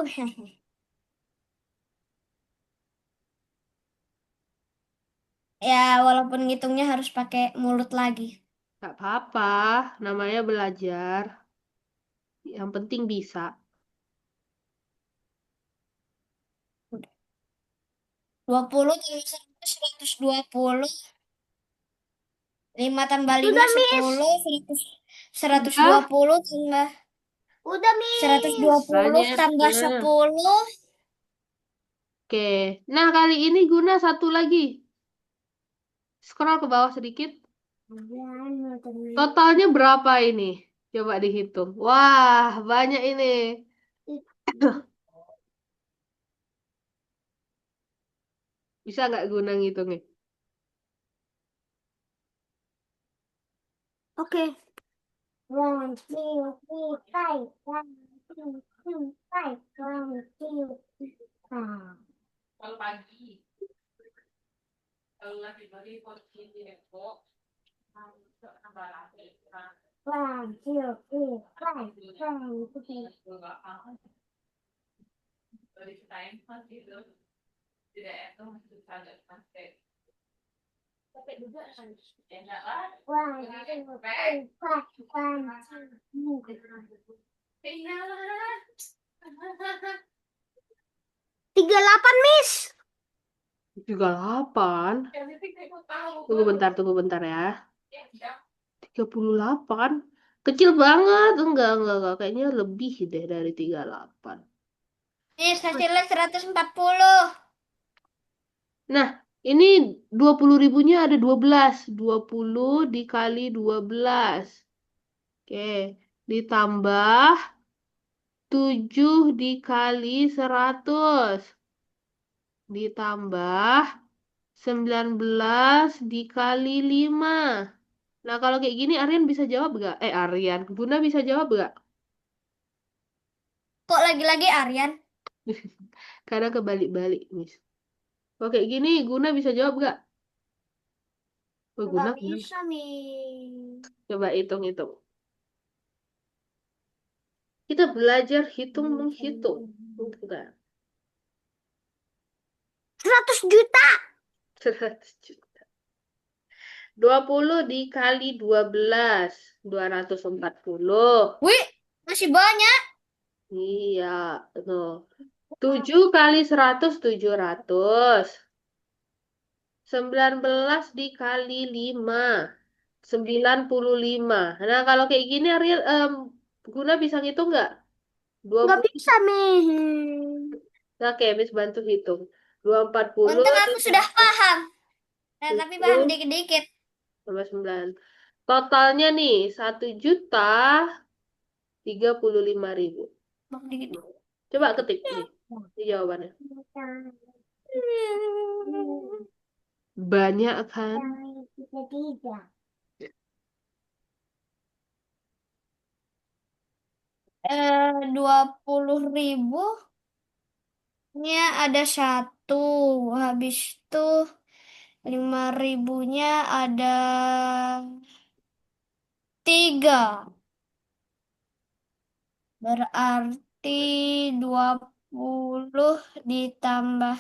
Ya, walaupun ngitungnya harus pakai mulut lagi. Gak apa-apa, namanya belajar. Yang penting bisa. 20 tambah 100, 120. 5 tambah 5, Udah, Miss. 10. 100, Udah, 120 tambah Udah, Miss. 120 banyak. tambah Nah, 10. oke. Nah, kali ini guna satu lagi. Scroll ke bawah sedikit. Totalnya berapa ini? Coba dihitung. Wah, banyak ini. Bisa nggak guna ngitungnya? Oke. 1, 2, 3, 4, 1, 2, 3, 4, 1, 2, 3. Kalau pagi, kalau lagi bagi posisi di Evo, tambah lagi. 1, 2, 3, 4, 1, 2, 3. Dari time masih itu tidak itu masih ada masih. Tapi juga kan enak lah. 1, 2, 3, 4, 1, 2. Tinggal. 38, Miss. 38. Tunggu bentar ya. 38. Kecil banget. Enggak. Kayaknya lebih deh dari 38. Nih, hasilnya 140. Nah, ini 20 ribunya ada 12. 20 dikali 12. Oke, ditambah 7 dikali 100. Ditambah 19 dikali 5. Nah, kalau kayak gini Aryan bisa jawab gak? Aryan. Guna bisa jawab gak? Kok lagi-lagi Aryan? Karena kebalik-balik, Miss. Kalau kayak gini Guna bisa jawab gak? Oh, Guna Nggak kan? bisa, Miss. Coba hitung-hitung. Kita belajar hitung menghitung. Enggak. 100 juta. 100 juta. 20 dikali 12. 240. Wih, masih banyak. Iya, tuh. 7 kali 100, 700. 19 dikali 5. 95. Nah, kalau kayak gini Ariel, Guna bisa ngitung nggak? Nggak 20. bisa, Miss. Oke, Miss bantu hitung. 240 Untung aku sudah ditambah paham. Nah, tapi paham 7 dikit-dikit. tambah 9. Totalnya nih, 1.035.000. Dikit. Coba ketik nih, ini jawabannya. Banyak kan? Tiga. 20.000. Nya ada 1. Habis itu 5.000-nya ada 3. Berarti 20 ditambah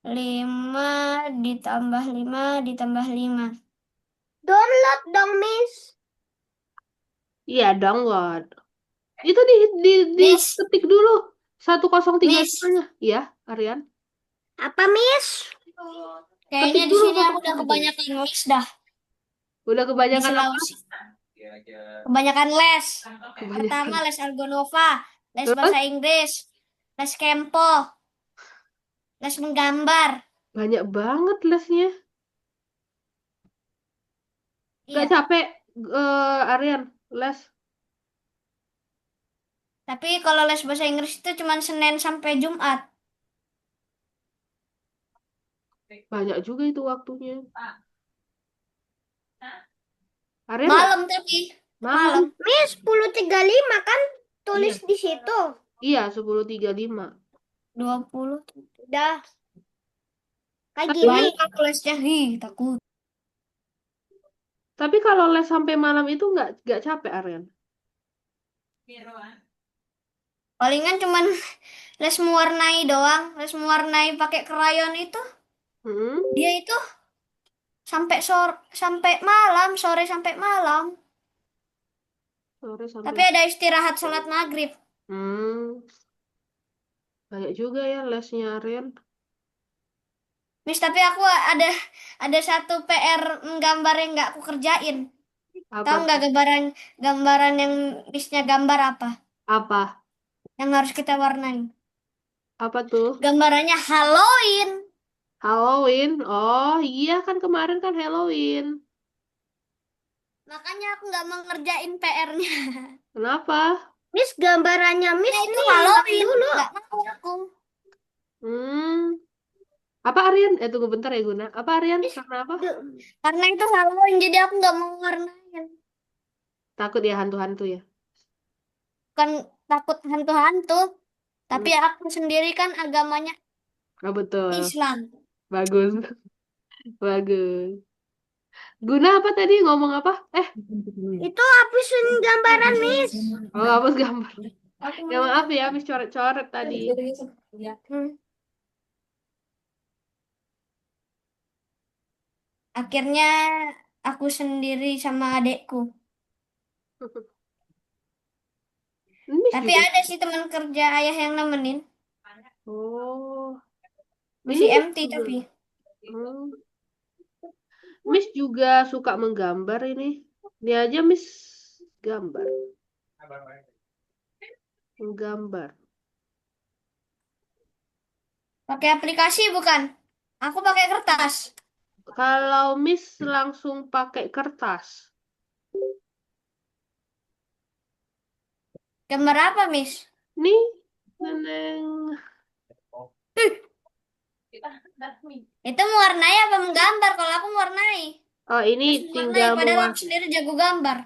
5 ditambah 5 ditambah 5. Download dong, Miss. Iya, download. Itu di Miss, ketik dulu. 1035 Miss, nya. Iya, Aryan. Apa, Miss? kayaknya Ketik di dulu sini aku udah 1035. kebanyakan miss dah Udah di kebanyakan apa? Sulawesi. Kebanyakan les. Pertama Kebanyakan. les Argonova, les Terus bahasa Inggris, les Kempo, les menggambar. banyak banget lesnya. Gak Iya, capek, Aryan, les. tapi kalau les bahasa Inggris itu cuma Senin sampai Jumat. Banyak juga itu waktunya. Aryan nggak Malam tapi malam. malam. Miss, 10.35 kan tulis Iya, di situ. iya 10.35. 20. Udah. Kayak Tapi gini. Banyak aku lesnya. Hi, takut. tapi kalau les sampai malam itu nggak capek, Aryan. Palingan cuman les mewarnai doang, les mewarnai pakai krayon itu. Hmm? Dia itu sampai malam, sore sampai malam. Sore sampai. Tapi ada istirahat sholat maghrib. Hmm, banyak juga ya lesnya Aryan. Miss, tapi aku ada satu PR gambar yang nggak aku kerjain. Apa Tahu nggak tuh? gambaran yang Missnya gambar apa? Apa? Yang harus kita warnai. Apa tuh? Gambarannya Halloween. Halloween. Oh iya kan kemarin kan Halloween. Makanya aku nggak mau ngerjain PR-nya. Kenapa? Miss, gambarannya Miss Nah, itu nih hilang Halloween. dulu. Nggak mau aku. Hmm. Apa Aryan? Tunggu bentar ya Guna. Apa Aryan? Miss, Karena apa? Karena itu Halloween, jadi aku nggak mau warnain. Takut ya hantu-hantu ya. Bukan takut hantu-hantu. Hmm. Tapi aku sendiri kan agamanya Oh, betul. Islam. Bagus. Bagus. Guna apa tadi? Ngomong apa? itu hapusin gambaran Miss. Oh, hapus gambar. Aku Ya mau maaf ya, habis coret-coret tadi. Hmm. Akhirnya aku sendiri sama adekku. Miss Tapi juga. ada sih teman kerja ayah yang nemenin. Oh, Masih Miss empty juga. tapi. Hmm. Miss juga suka menggambar ini. Ini aja Miss gambar. Menggambar. Pakai aplikasi bukan? Aku pakai kertas. Kalau Miss langsung pakai kertas. Gambar apa, Miss? Nih, Neneng. Itu mewarnai apa menggambar? Kalau aku mewarnai. Oh, ini Terus mewarnai, tinggal padahal aku sendiri jago gambar.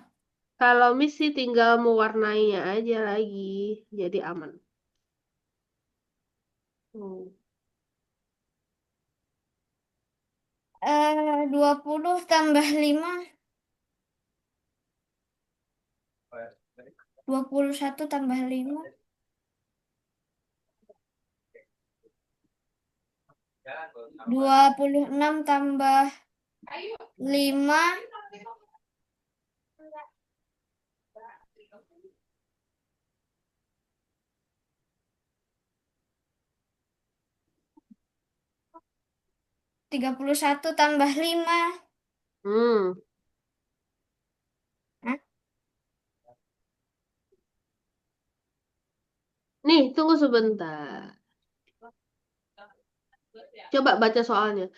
Kalau Miss sih tinggal mewarnainya aja lagi. Jadi aman. Hmm. 20 tambah 5. 21 tambah 5. 26 tambah 5. 31 tambah 5. Hmm. Hah? Nih, tunggu sebentar. Coba baca soalnya.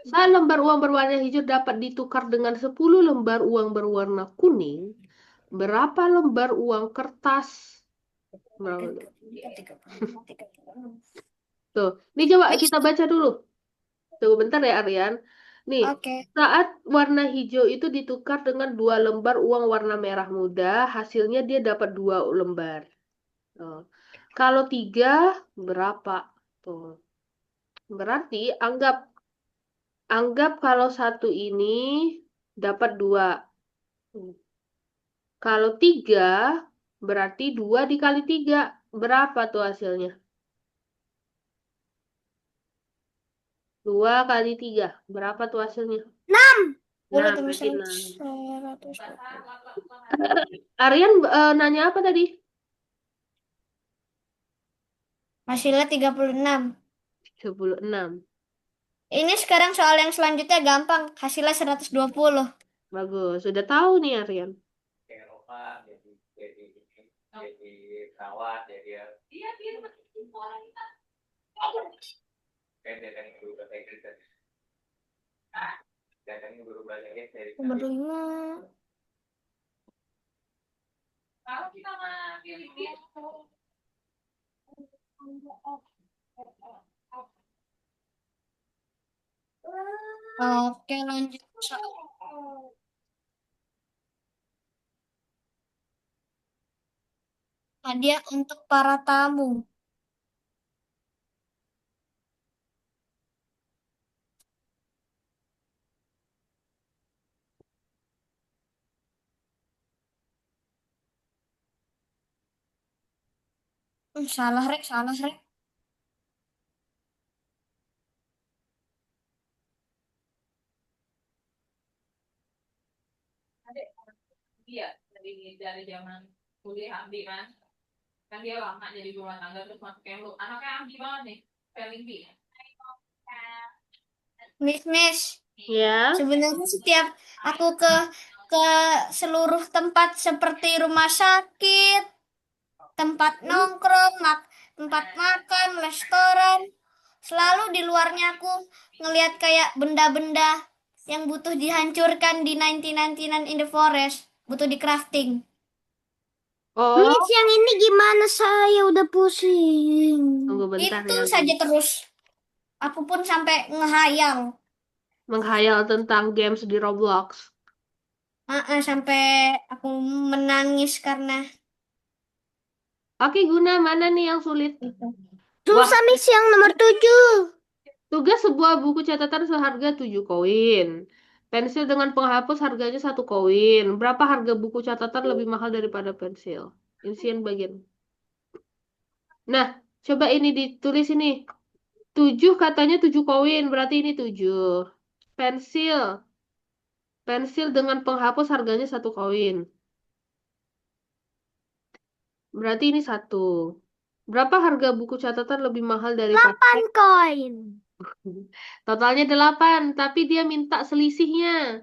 Saat lembar uang berwarna hijau dapat ditukar dengan 10 lembar uang berwarna kuning, berapa lembar uang kertas? Berapa tuh? Tuh, ini coba kita baca dulu. Tunggu bentar ya, Aryan. Nih, Oke. saat warna hijau itu ditukar dengan 2 lembar uang warna merah muda, hasilnya dia dapat 2 lembar. Tuh. Kalau 3, berapa? Tuh. Berarti anggap kalau satu ini dapat 2. Kalau 3, berarti 2 dikali 3. Berapa tuh hasilnya? 2 kali 3. Berapa tuh hasilnya? 10 Nah, tambah berarti 100. 6. 120. Aryan nanya apa tadi? Hasilnya 36. 36. Ini sekarang soal yang selanjutnya gampang. Hasilnya 120. Bagus. Sudah tahu nih Aryan. Nomor 5. Kalau kita mah pilih itu. Oke, lanjut. Hadiah untuk para tamu. Salah, Rek. Salah, Rek. Iya, dari zaman kuliah Ambi kan dia lama jadi rumah tangga terus masuk yang lu anaknya Ambi banget nih, spelling bee. Miss, Ya. sebenarnya setiap aku ke seluruh tempat seperti rumah sakit, tempat nongkrong, tempat makan, restoran, selalu di luarnya aku ngelihat kayak benda-benda yang butuh dihancurkan di 1999 in the forest, butuh di crafting. Oh, Miss, yang ini gimana? Saya udah pusing. tunggu bentar Itu ya. saja terus. Aku pun sampai ngehayal. Menghayal tentang games di Roblox. Sampai aku menangis karena Oke, Guna, mana nih yang sulit? itu. Wah, Susah, Miss, yang nomor 7. tugas sebuah buku catatan seharga 7 koin. Pensil dengan penghapus harganya 1 koin. Berapa harga buku catatan lebih mahal daripada pensil? Isian bagian. Nah, coba ini ditulis ini. 7 katanya 7 koin, berarti ini 7. Pensil. Pensil dengan penghapus harganya 1 koin. Berarti ini 1. Berapa harga buku catatan lebih mahal daripada 8 koin. totalnya 8, tapi dia minta selisihnya.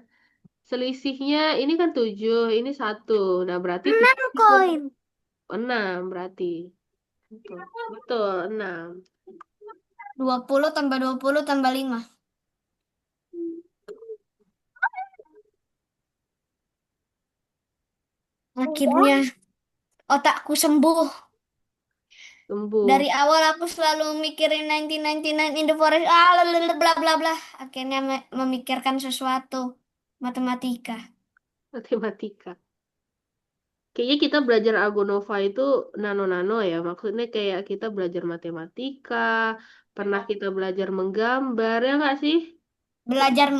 Selisihnya ini kan 7, ini 1. Nah, berarti 6 koin. 6 berarti. Betul, betul 6. 20 tambah 20 tambah 5. Akhirnya otakku sembuh. Sembuh. Dari awal aku selalu mikirin 1999 in the forest, bla bla bla. Akhirnya memikirkan sesuatu. Matematika. Matematika. Kayaknya kita belajar Algonova itu nano-nano ya. Maksudnya kayak kita belajar matematika, pernah kita belajar menggambar, ya nggak sih? Belajar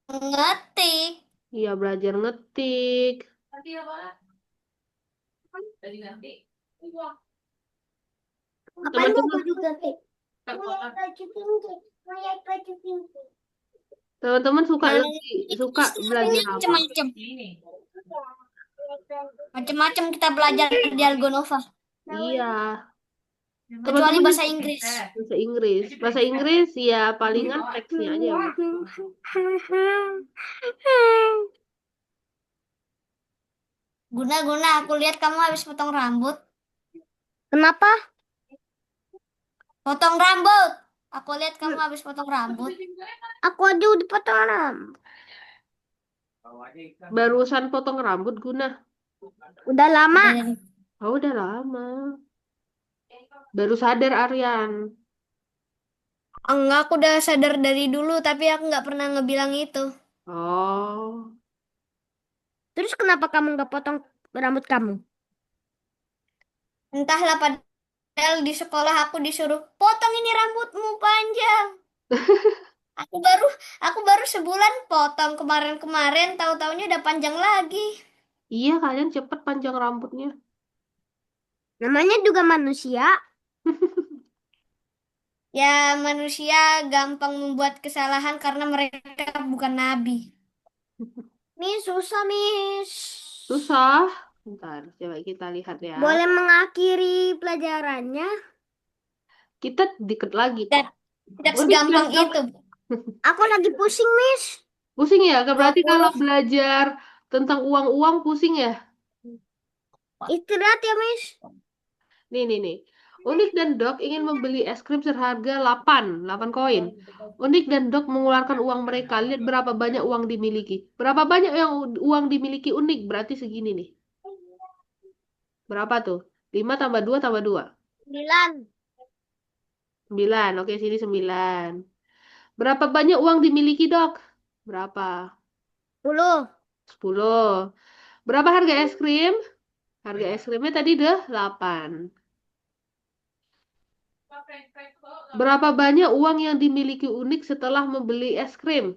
mengetik. Iya, belajar ngetik. Nanti apa? Jadi nanti. Wah, Apaan tuh Teman-teman, baju ganti? tak Lihat apa. baju pinky. Lihat baju pinky. teman-teman suka Nah, lagi, suka belajar apa? macam-macam. Ini. Macam-macam kita belajar di Algonova. Iya, Kecuali teman-teman bahasa Inggris. bahasa Inggris. Bahasa Inggris ya palingan teksnya aja yang Guna, aku lihat kamu habis potong rambut. Kenapa? Potong rambut. Aku lihat kamu habis potong rambut. Aku aja udah potong rambut. barusan potong rambut Guna. Udah lama. Oh, udah lama. Baru sadar Aryan. Enggak, aku udah sadar dari dulu, tapi aku nggak pernah ngebilang itu. Oh, Terus kenapa kamu nggak potong rambut kamu? Entahlah, padahal di sekolah aku disuruh potong ini rambutmu panjang. Aku baru aku baru sebulan potong kemarin-kemarin, tahu-taunya udah panjang lagi. iya kalian cepet panjang rambutnya. Namanya juga manusia. Ya, manusia gampang membuat kesalahan karena mereka bukan nabi. Miss, susah, Miss. Susah. Bentar, coba kita lihat ya. Boleh mengakhiri pelajarannya? Kita dikit lagi Dan kok. tidak Unik segampang dan Dok. itu. Aku lagi pusing, Miss. Pusing ya? Berarti kalau 20. belajar tentang uang-uang pusing ya? Istirahat ya, Miss. Nih. Unik dan Dok ingin membeli es krim seharga 8 koin. Unik dan Dok mengeluarkan uang mereka. Lihat berapa banyak uang dimiliki. Berapa banyak yang uang dimiliki Unik? Berarti segini nih. Berapa tuh? 5 tambah 2 tambah 2. 9. 9. Oke, sini 9. Berapa banyak uang dimiliki, Dok? Berapa? 10. 10. Berapa harga es krim? Harga es krimnya tadi udah 8. Berapa banyak uang yang dimiliki Unik setelah membeli es krim?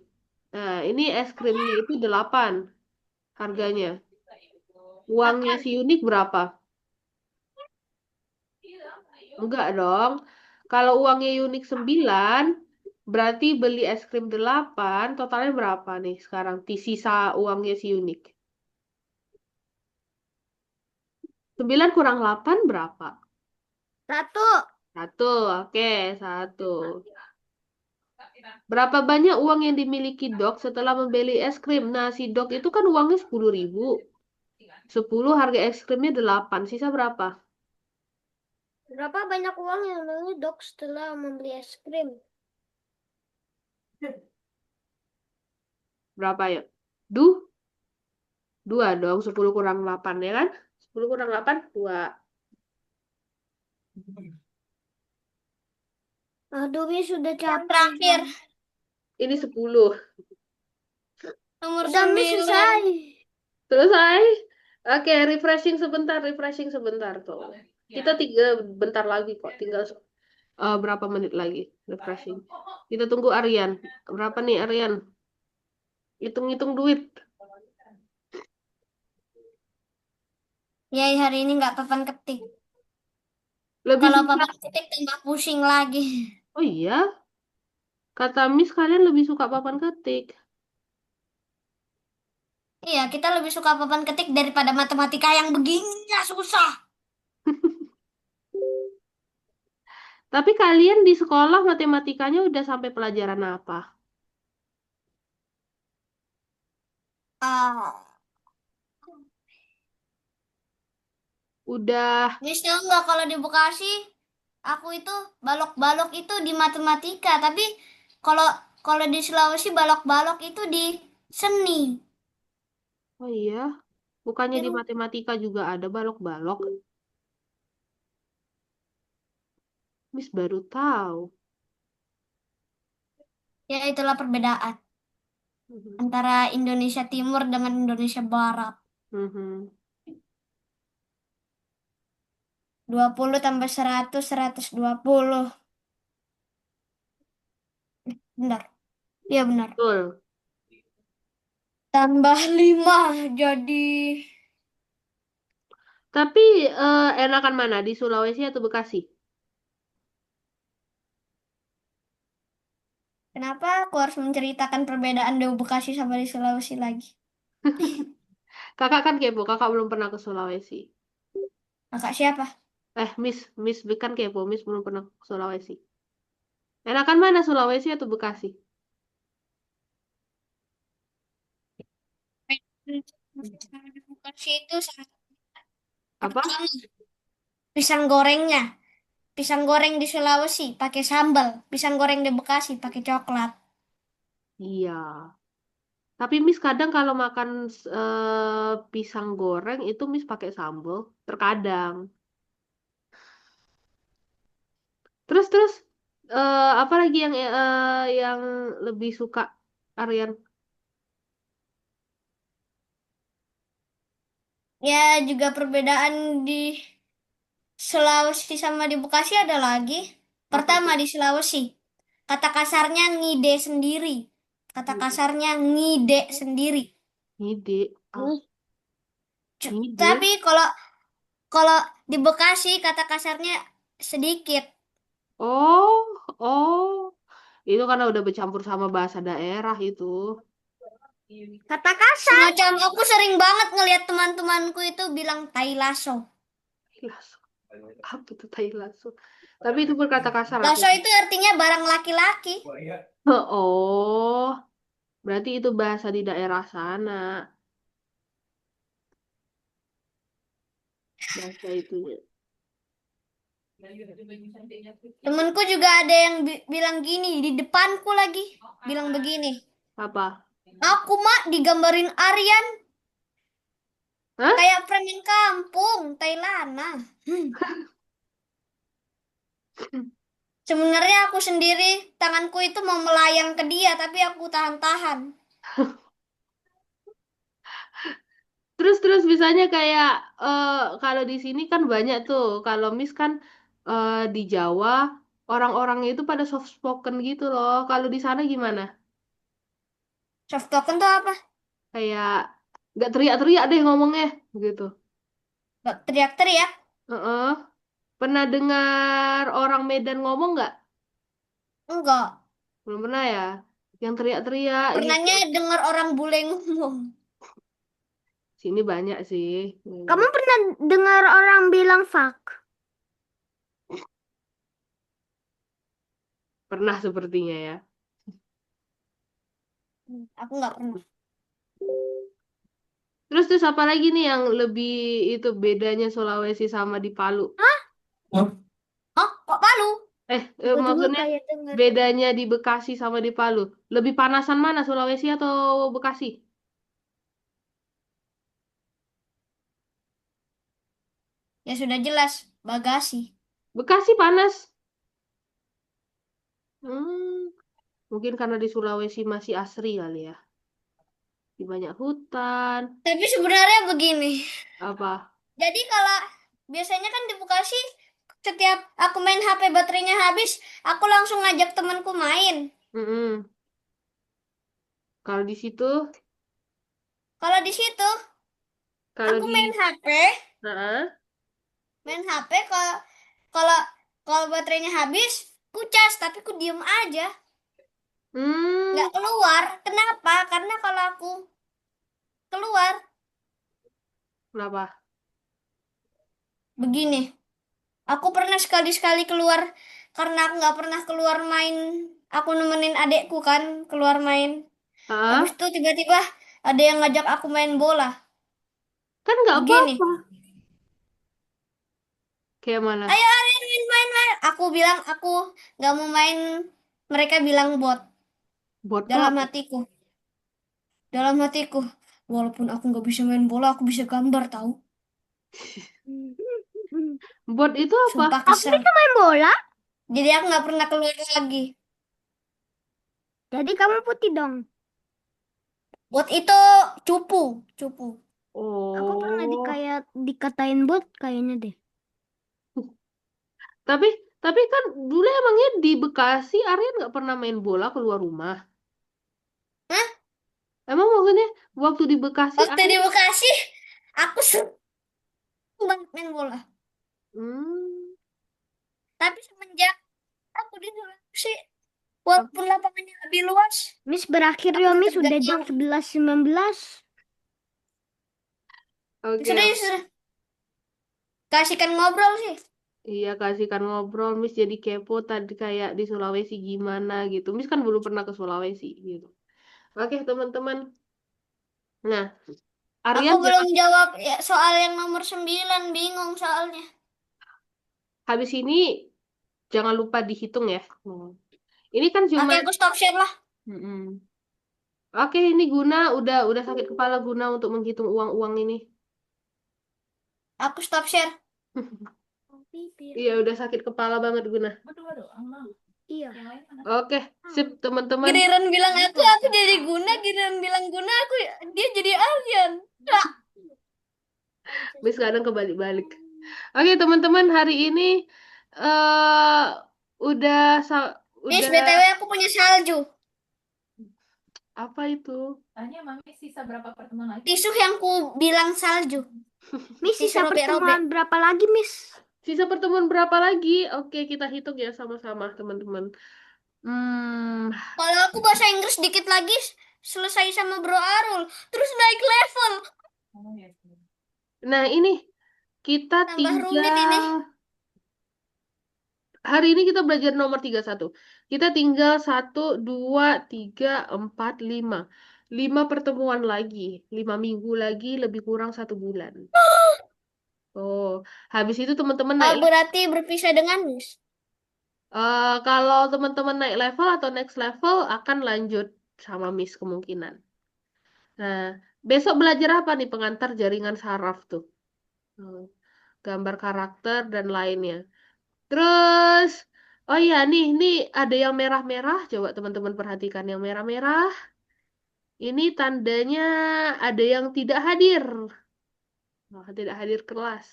Nah, ini es krimnya itu 8 harganya. Uangnya si Unik berapa? Enggak dong. Kalau uangnya Unik 9, berarti beli es krim 8, totalnya berapa nih sekarang? Sisa uangnya si Unik. 9 kurang 8 berapa? 1. 1, oke, 1. Berapa banyak uang yang dimiliki Dok setelah membeli es krim? Nah, si Dok itu kan uangnya 10.000. 10 harga es krimnya 8. Sisa berapa? Berapa banyak uang yang lalu Dok setelah membeli es krim? Berapa ya? Duh, 2 dong. 10 kurang 8 ya kan? 10 kurang 8, 2. Aduh, Mi sudah Yang capek. terakhir, Ini 10. nomor Udah, Mi 9. selesai. Selesai? Oke, refreshing sebentar tuh. Kita bentar lagi kok, tinggal berapa menit lagi refreshing. Kita tunggu Aryan. Berapa nih Aryan? Hitung-hitung duit. Ya, hari ini nggak papan ketik. Lebih Kalau susah. papan ketik tambah pusing lagi. Oh iya, kata Miss kalian lebih suka papan ketik. Iya, kita lebih suka papan ketik daripada matematika yang begininya susah. Tapi kalian di sekolah matematikanya udah sampai pelajaran apa? Ah, Udah, Miss tahu nggak kalau di Bekasi, aku itu balok-balok itu di matematika, tapi kalau kalau di Sulawesi balok-balok itu di seni. oh iya, bukannya di Itu- matematika juga ada balok-balok? Miss baru tahu. Ya, itulah perbedaan Mhm. antara Indonesia Timur dengan Indonesia Barat. Mhm. 20 tambah 100, 120. Benar. Iya benar. Betul. Tambah 5 jadi... Tapi enakan mana di Sulawesi atau Bekasi? Kenapa aku harus menceritakan perbedaan di Bekasi sama di Sulawesi lagi? Kakak kan kepo, kakak belum pernah ke Sulawesi. Kakak siapa? Miss kan kepo, Miss belum pernah ke Sulawesi. Enakan mana Sulawesi atau Bekasi? Di Bekasi itu sangat Apa? pertama pisang gorengnya. Pisang goreng di Sulawesi pakai sambal. Pisang goreng di Bekasi pakai coklat. Iya. Tapi Miss kadang kalau makan pisang goreng itu Miss pakai sambal. Terkadang. Terus apa lagi yang lebih suka Aryan? Ya juga perbedaan di Sulawesi sama di Bekasi ada lagi. Apa Pertama tuh? di Sulawesi, kata kasarnya ngide sendiri. Kata Ngide. kasarnya ngide sendiri. Ngide. Ah, ngide. Tapi kalau kalau di Bekasi kata kasarnya sedikit. Oh, oh. Itu karena udah bercampur sama bahasa daerah itu. Kata kasar. Semacam aku sering banget ngelihat teman-temanku itu bilang tai lasso. Lasso. Apa tuh tai lasso? Tapi itu berkata kasar aku. Lasso itu artinya barang laki-laki. Oh, berarti itu bahasa di daerah sana. Bahasa itunya. Temenku juga ada yang bilang gini di depanku lagi. Bilang begini. Apa? Aku mak digambarin Aryan Hah? kayak preman kampung, Thailand. Sebenarnya aku sendiri tanganku itu mau melayang ke dia tapi aku tahan-tahan. Terus misalnya kayak kalau di sini kan banyak tuh. Kalau Miss kan di Jawa orang-orangnya itu pada soft spoken gitu loh. Kalau di sana gimana? Soft token tuh apa? Kayak nggak teriak-teriak deh ngomongnya gitu. Gak teriak-teriak. Heeh. Pernah dengar orang Medan ngomong nggak? Enggak. Belum pernah ya. Yang teriak-teriak gitu. Pernahnya dengar orang bule ngomong. Sini banyak sih. Kamu pernah dengar orang bilang fuck? Pernah sepertinya ya. Aku nggak pernah. Terus apa lagi nih yang lebih itu bedanya Sulawesi sama di Palu? Oh, kok Palu? Aku juga Maksudnya kayak dengar. bedanya di Bekasi sama di Palu. Lebih panasan mana, Sulawesi atau Bekasi? Ya sudah jelas, bagasi. Bekasi panas. Hmm, mungkin karena di Sulawesi masih asri kali ya. Di banyak hutan. Tapi sebenarnya begini. Apa? Jadi kalau biasanya kan di Bekasi, setiap aku main HP baterainya habis, aku langsung ngajak temanku main. Mm-mm. Kalau di situ, Kalau di situ, kalau aku di, main HP, Nah, main HP kalau kalau kalau baterainya habis, ku cas, tapi ku diem aja, hmm, nggak keluar. Kenapa? Karena kalau aku keluar, kenapa? begini, aku pernah sekali-sekali keluar karena aku nggak pernah keluar main. Aku nemenin adekku kan keluar main. Habis Ah, itu tiba-tiba ada yang ngajak aku main bola. kan nggak Begini, apa-apa. Kayak mana? ayo Arin main main. Aku bilang aku nggak mau main. Mereka bilang bot. Buat tuh Dalam apa? hatiku, dalam hatiku. Walaupun aku nggak bisa main bola, aku bisa gambar tahu. Buat itu apa? Sumpah Aku kesel. bisa main bola. Jadi aku nggak pernah keluar lagi. Jadi kamu putih dong. Bot itu cupu, cupu. Aku pernah Oh, dikatain bot kayaknya deh. tapi tapi kan dulu emangnya di Bekasi Aryan nggak pernah main bola keluar rumah. Hah? Emang maksudnya waktu di Bekasi Waktu di Aryan? Bekasi, aku seneng banget main bola. Hmm, Tapi semenjak aku di Sulawesi, walaupun lapangannya lebih luas, Miss berakhir aku ya tetap Miss gak udah jam mau. 11.19. oke. Sudah, sudah. Kasihkan ngobrol sih. Iya, kasihkan ngobrol, Miss jadi kepo tadi kayak di Sulawesi gimana gitu. Miss kan belum pernah ke Sulawesi gitu. Oke, teman-teman. Nah, Aku Aryan belum jawab ya, soal yang nomor 9, bingung soalnya. habis ini jangan lupa dihitung ya. Ini kan cuma Oke, aku stop share lah. Mm-mm. Oke, ini Guna udah sakit kepala Guna untuk menghitung uang-uang ini. Aku stop share. Iya, udah sakit kepala banget Guna. Iya. Oke, sip teman-teman. Giliran bilang aku jadi Guna, giliran bilang Guna, dia jadi Aryan. Dah. Bis kadang kebalik-balik. Oke, teman-teman, hari ini eh udah Miss, udah BTW aku punya salju. apa itu? Tanya Mami sisa berapa pertemuan lagi? Tisu yang ku bilang salju. Miss Tisu sisa robek-robek. pertemuan berapa lagi Miss? Sisa pertemuan berapa lagi? Oke, kita hitung ya sama-sama, teman-teman. Hmm, Kalau aku bahasa Inggris dikit lagi selesai sama Bro Arul. Terus naik level. Oh, ya. nah ini kita Tambah rumit ini. tinggal hari ini kita belajar nomor 31. Kita tinggal 1, 2, 3, 4, 5. 5 pertemuan lagi. 5 minggu lagi lebih kurang 1 bulan. Oh, habis itu teman-teman naik Oh, berarti berpisah dengan Miss. kalau teman-teman naik level atau next level akan lanjut sama Miss kemungkinan. Nah, besok belajar apa nih pengantar jaringan saraf tuh? Hmm, gambar karakter dan lainnya. Terus, oh iya nih ada yang merah-merah. Coba teman-teman perhatikan yang merah-merah. Ini tandanya ada yang tidak hadir. Oh, tidak hadir kelas.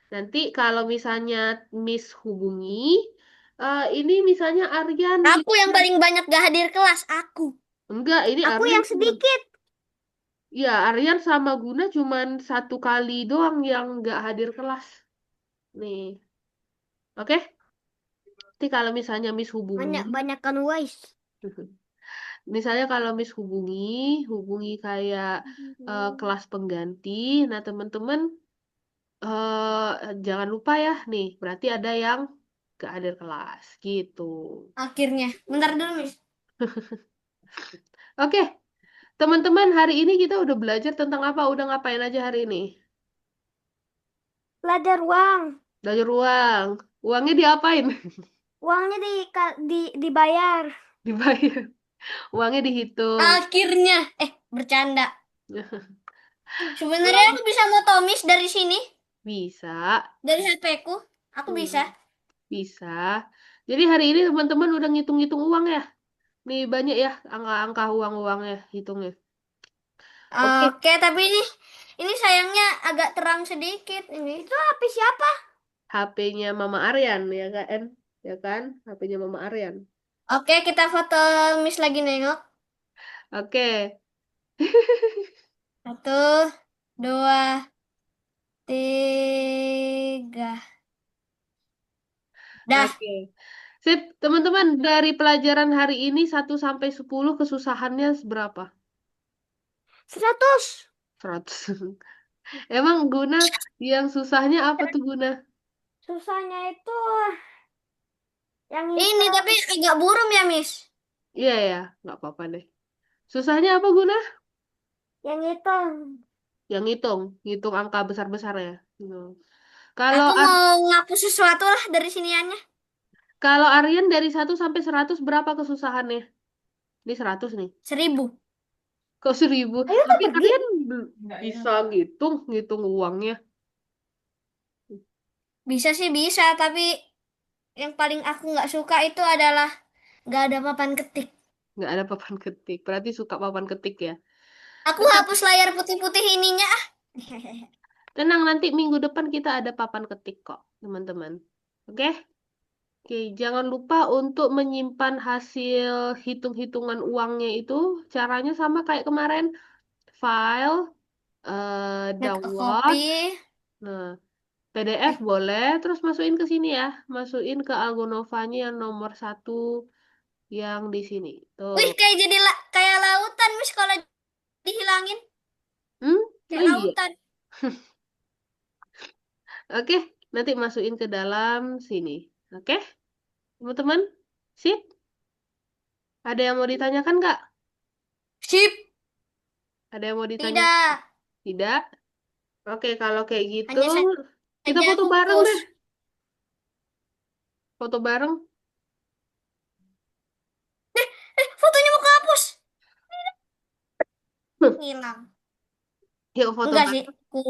Nanti kalau misalnya Miss hubungi, ini misalnya Aryan Aku yang paling banyak gak hadir kelas, aku. enggak, ini Aku Aryan yang sedikit. ya Aryan sama Guna cuman 1 kali doang yang nggak hadir kelas. Nih, oke? Nanti kalau misalnya Miss hubungi, Banyak-banyakan Wise. Misalnya kalau Miss hubungi kayak kelas pengganti. Nah, teman-teman jangan lupa ya nih, berarti ada yang gak hadir kelas gitu. Akhirnya. Bentar dulu, Miss. Oke, teman-teman, hari ini kita udah belajar tentang apa? Udah ngapain aja hari ini? Belajar uang. Belajar uang. Uangnya diapain? Uangnya dibayar. Dibayar. Uangnya dihitung. Akhirnya. Bercanda. Sebenarnya Uang aku bisa moto Miss dari sini. bisa. Dari HP ku. Aku bisa. Hmm, bisa. Jadi hari ini teman-teman udah ngitung-ngitung uang ya? Nih banyak ya angka-angka uang-uangnya, hitungnya. Oke, Oke, tapi ini sayangnya agak terang sedikit ini. Itu HP siapa? HP-nya Mama Aryan ya kan? Ya kan? HP-nya Mama Aryan. Oke, kita foto Miss lagi nengok. Oke. 1, 2, 3. Dah. Oke. Sip, teman-teman, dari pelajaran hari ini 1 sampai 10 kesusahannya seberapa? 100. 100. Emang Guna yang susahnya apa tuh Guna? Susahnya itu yang Ini hitam. tapi agak buram ya, Miss. Iya ya, nggak apa-apa deh. Susahnya apa Guna? Yang hitam. Yang ngitung angka besar-besar ya. Hmm. Kalau Aku Ar- mau ngapus sesuatu lah dari siniannya. kalau Aryan dari 1 sampai 100 berapa kesusahannya? Ini 100 nih. 1000. Kok 1000? Ayo Tapi pergi. Aryan bisa ngitung uangnya. Bisa sih bisa, tapi yang paling aku nggak suka itu adalah nggak ada papan ketik. Nggak ada papan ketik. Berarti suka papan ketik ya. Aku Tenang, hapus layar putih-putih ininya ah. tenang nanti minggu depan kita ada papan ketik kok, teman-teman. Oke? Oke, jangan lupa untuk menyimpan hasil hitung-hitungan uangnya itu. Caranya sama kayak kemarin. File, Net ke download. copy. Nah, PDF Eh, boleh. Terus masukin ke sini ya. Masukin ke Algonovanya yang nomor 1 yang di sini. Tuh. wih kayak jadi kayak lautan mis kalau dihilangin Hmm? Oh kayak iya. lautan. Oke, nanti masukin ke dalam sini. Oke, teman-teman? Sip? Ada yang mau ditanyakan nggak? Sip. Ada yang mau ditanya? Tidak. Tidak? Oke, kalau kayak gitu, Hanya kita saja foto bareng pupus. deh. Foto bareng. Fotonya mau kehapus. Hilang. Yuk foto Enggak sih. bareng. Ku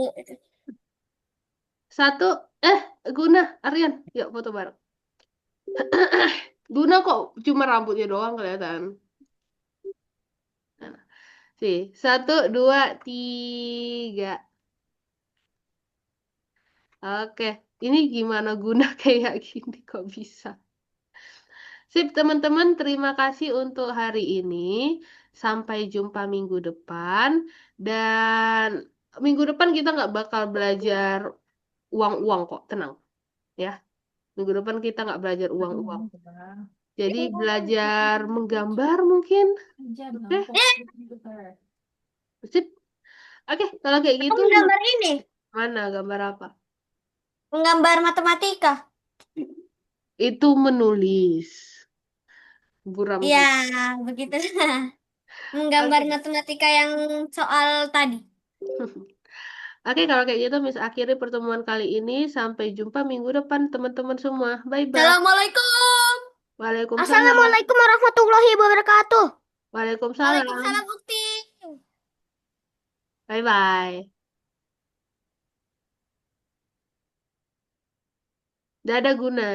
1, eh, Guna, Aryan, yuk foto bareng. Guna kok cuma rambutnya doang kelihatan. Nah, sih, 1, 2, 3. Oke, ini gimana Guna kayak gini kok bisa? Sip, teman-teman, terima kasih untuk hari ini. Sampai jumpa minggu depan. Dan minggu depan kita nggak bakal belajar uang-uang kok, tenang. Ya, minggu depan kita nggak belajar uang-uang. Jadi belajar menggambar mungkin. Oke, sip. Oke, kalau kayak gitu, kamu gambar ini. mana gambar apa? Menggambar matematika. Itu menulis. Buram Iya, gitu. begitu. Menggambar Oke. matematika yang soal tadi. Oke, kalau kayak gitu, Miss akhiri pertemuan kali ini. Sampai jumpa minggu depan, teman-teman semua. Bye-bye. Assalamualaikum. Waalaikumsalam. Assalamualaikum warahmatullahi wabarakatuh. Waalaikumsalam. Waalaikumsalam Ukti. Bye-bye. Dadah Guna.